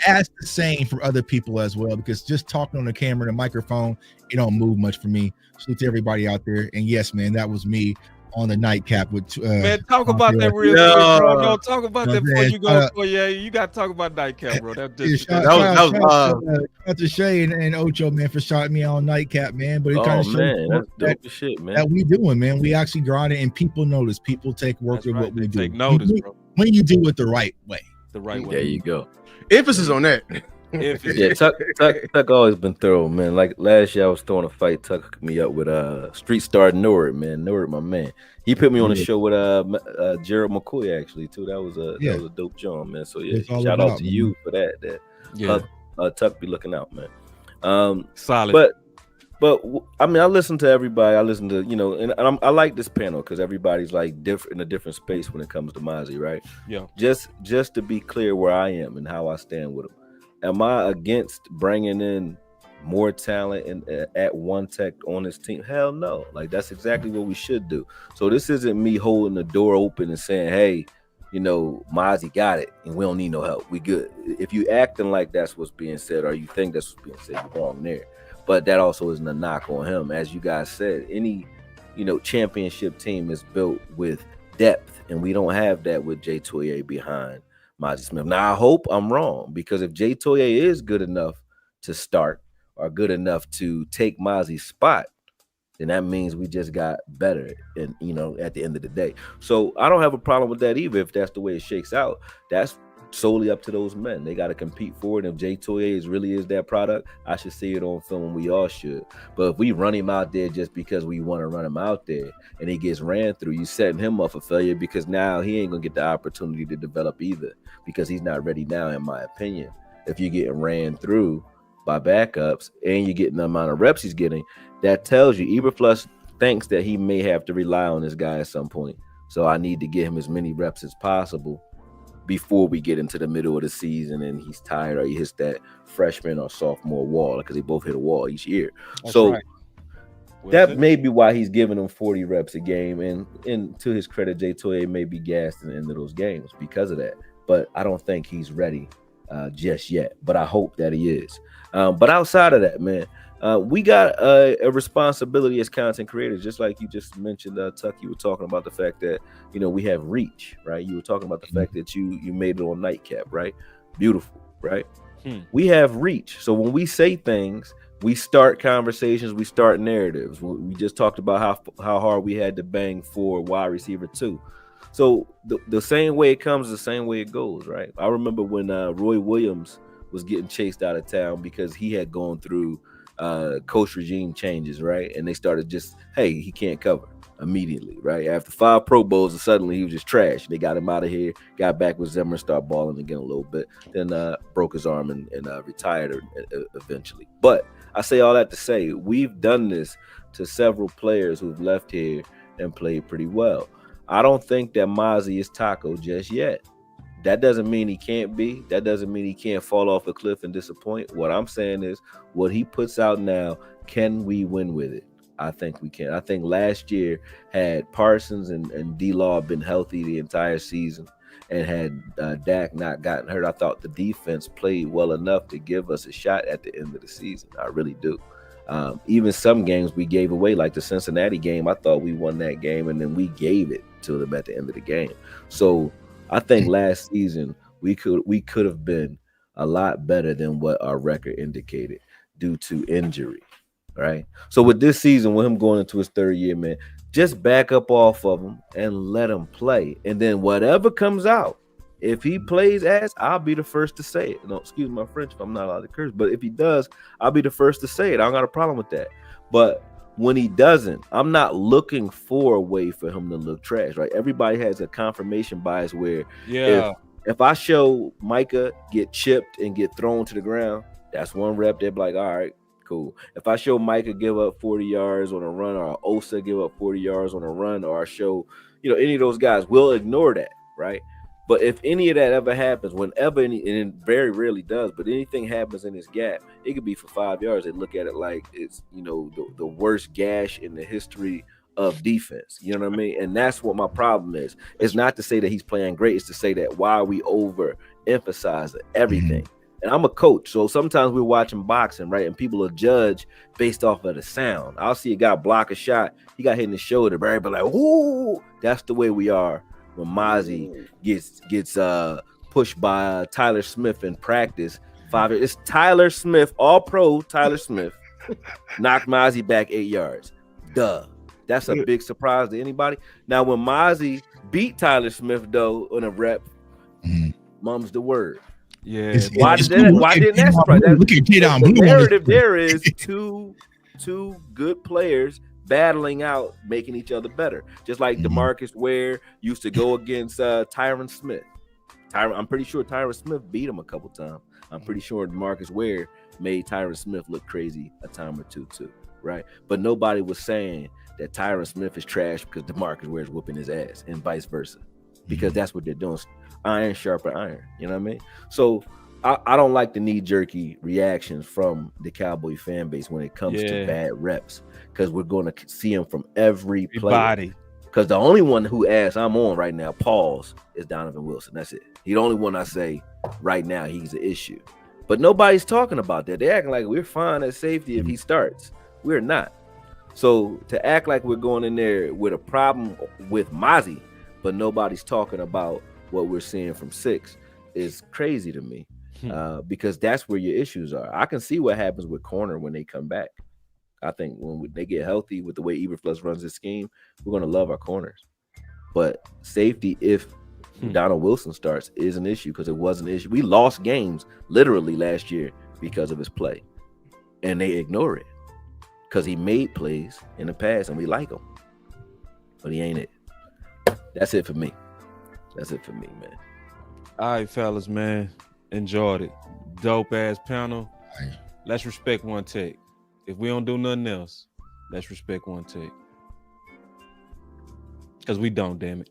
Ask the same for other people as well, because just talking on the camera and the microphone, it don't move much for me. Salute to everybody out there. And yes, man, that was me on the nightcap with Man, talk about that real quick, bro. No, talk about that before you go. You got to talk about nightcap, bro. That just shout out to Shay and Ocho, man, for shouting me out on nightcap, man. But it kind of shows that's dope as shit, man. that we doing, man. We actually grinding, and people notice. People take work That's at what we do. Take notice, bro. When you do it the right way. The right way. There you go. Emphasis on that. Yeah, Tuck always been thorough, man. Like last year, I was throwing a fight. Tuck hooked me up with Street Star Nord, man. Nord, my man. He put me on a show with Gerald McCoy actually too. That was a dope job, man. So yeah, shout out to you for that. Tuck be looking out, man. Solid. But I mean, I listen to everybody. I listen to and I like this panel because everybody's like different in a different space when it comes to Mazi, right? Yeah. Just to be clear where I am and how I stand with him. Am I against bringing in more talent and at one tech on this team? Hell no. Like that's exactly what we should do. So this isn't me holding the door open and saying, hey, Mazi got it and we don't need no help. We good. If you acting like that's what's being said or you think that's what's being said, you're wrong there. But that also isn't a knock on him. As you guys said, any championship team is built with depth, and we don't have that with Jay Toye behind Mazi Smith. Now I hope I'm wrong, because if Jay Toye is good enough to start or good enough to take Mazi's spot, then that means we just got better and at the end of the day. So I don't have a problem with that either. If that's the way it shakes out, that's solely up to those men. They got to compete for it. If Jay Toye really is that product, I should see it on film, and we all should. But if we run him out there just because we want to run him out there and he gets ran through, you setting him up for failure, because now he ain't gonna get the opportunity to develop either, because he's not ready now, in my opinion. If you're getting ran through by backups and you're getting the amount of reps he's getting, that tells you Eberflus thinks that he may have to rely on this guy at some point. So I need to get him as many reps as possible before we get into the middle of the season and he's tired or he hits that freshman or sophomore wall, because they both hit a wall each year. That's so right. That may be why he's giving him 40 reps a game. And to his credit, Jay Toye may be gassed in the end of those games because of that. But I don't think he's ready just yet. But I hope that he is. But outside of that, man, we got a responsibility as content creators, just like you just mentioned, Tuck. You were talking about the fact that, we have reach, right? You were talking about the fact that you made it on Nightcap, right? Beautiful, right? We have reach. So when we say things, we start conversations, we start narratives. We just talked about how hard we had to bang for wide receiver 2. So the same way it comes, the same way it goes, right? I remember when Roy Williams was getting chased out of town because he had gone through coach regime changes, right? And they started just, hey, he can't cover immediately, right? After 5 Pro Bowls, and suddenly he was just trash. They got him out of here, got back with Zimmer, started balling again a little bit, then broke his arm and retired eventually. But I say all that to say, we've done this to several players who've left here and played pretty well. I don't think that Mazi is Taco just yet. That doesn't mean he can't be. That doesn't mean he can't fall off a cliff and disappoint. What I'm saying is, what he puts out now, can we win with it? I think we can. I think last year, had Parsons and D-Law been healthy the entire season and had Dak not gotten hurt, I thought the defense played well enough to give us a shot at the end of the season. I really do. Even some games we gave away, like the Cincinnati game. I thought we won that game, and then we gave it to them at the end of the game. So I think last season we could have been a lot better than what our record indicated due to injury, right? So with this season, with him going into his third year, man, just back up off of him and let him play. And then whatever comes out, if he plays ass, I'll be the first to say it. No, excuse my French if I'm not allowed to curse, but if he does, I'll be the first to say it. I don't got a problem with that. But when he doesn't, I'm not looking for a way for him to look trash, right? Everybody has a confirmation bias where if I show Micah get chipped and get thrown to the ground, that's one rep. They'll be like, all right, cool. If I show Micah give up 40 yards on a run, or Osa give up 40 yards on a run, or I show, any of those guys, we'll ignore that, right? But if any of that ever happens, whenever and it very rarely does, but anything happens in this gap, it could be for 5 yards. They look at it like it's, the worst gash in the history of defense. You know what I mean? And that's what my problem is. It's not to say that he's playing great. It's to say that why we overemphasize everything. And I'm a coach, so sometimes we're watching boxing, right? And people will judge based off of the sound. I'll see a guy block a shot. He got hit in the shoulder, but everybody like, ooh, that's the way we are. When Mazi gets pushed by Tyler Smith in practice, it's Tyler Smith, all pro Tyler Smith, knocked Mazi back 8 yards. Duh. That's a big surprise to anybody. Now, when Mazi beat Tyler Smith, though, on a rep, mum's the word. Yeah. Why didn't that surprise? The narrative there is two good players battling out, making each other better. Just like DeMarcus Ware used to go against Tyron Smith. I'm pretty sure Tyron Smith beat him a couple times. I'm pretty sure DeMarcus Ware made Tyron Smith look crazy a time or two too, right? But nobody was saying that Tyron Smith is trash because DeMarcus Ware is whooping his ass, and vice versa, because that's what they're doing. Iron sharper iron, you know what I mean? So I don't like the knee-jerky reactions from the Cowboy fan base when it comes to bad reps, because we're going to see them from every player. Because the only one who asks I'm on right now, pause, is Donovan Wilson. That's it. He's the only one I say right now he's an issue. But nobody's talking about that. They're acting like we're fine at safety if he starts. We're not. So to act like we're going in there with a problem with Mazi, but nobody's talking about what we're seeing from 6 is crazy to me. Because that's where your issues are. I can see what happens with corner when they come back. I think when they get healthy with the way Eberflus runs his scheme, we're going to love our corners. But safety, if Donald Wilson starts, is an issue, because it was an issue. We lost games literally last year because of his play, and they ignore it because he made plays in the past and we like him, but he ain't it. That's it for me. That's it for me, man. All right, fellas, man. Enjoyed it. Dope ass panel. Let's respect one take. If we don't do nothing else, let's respect one take. Because we don't, damn it.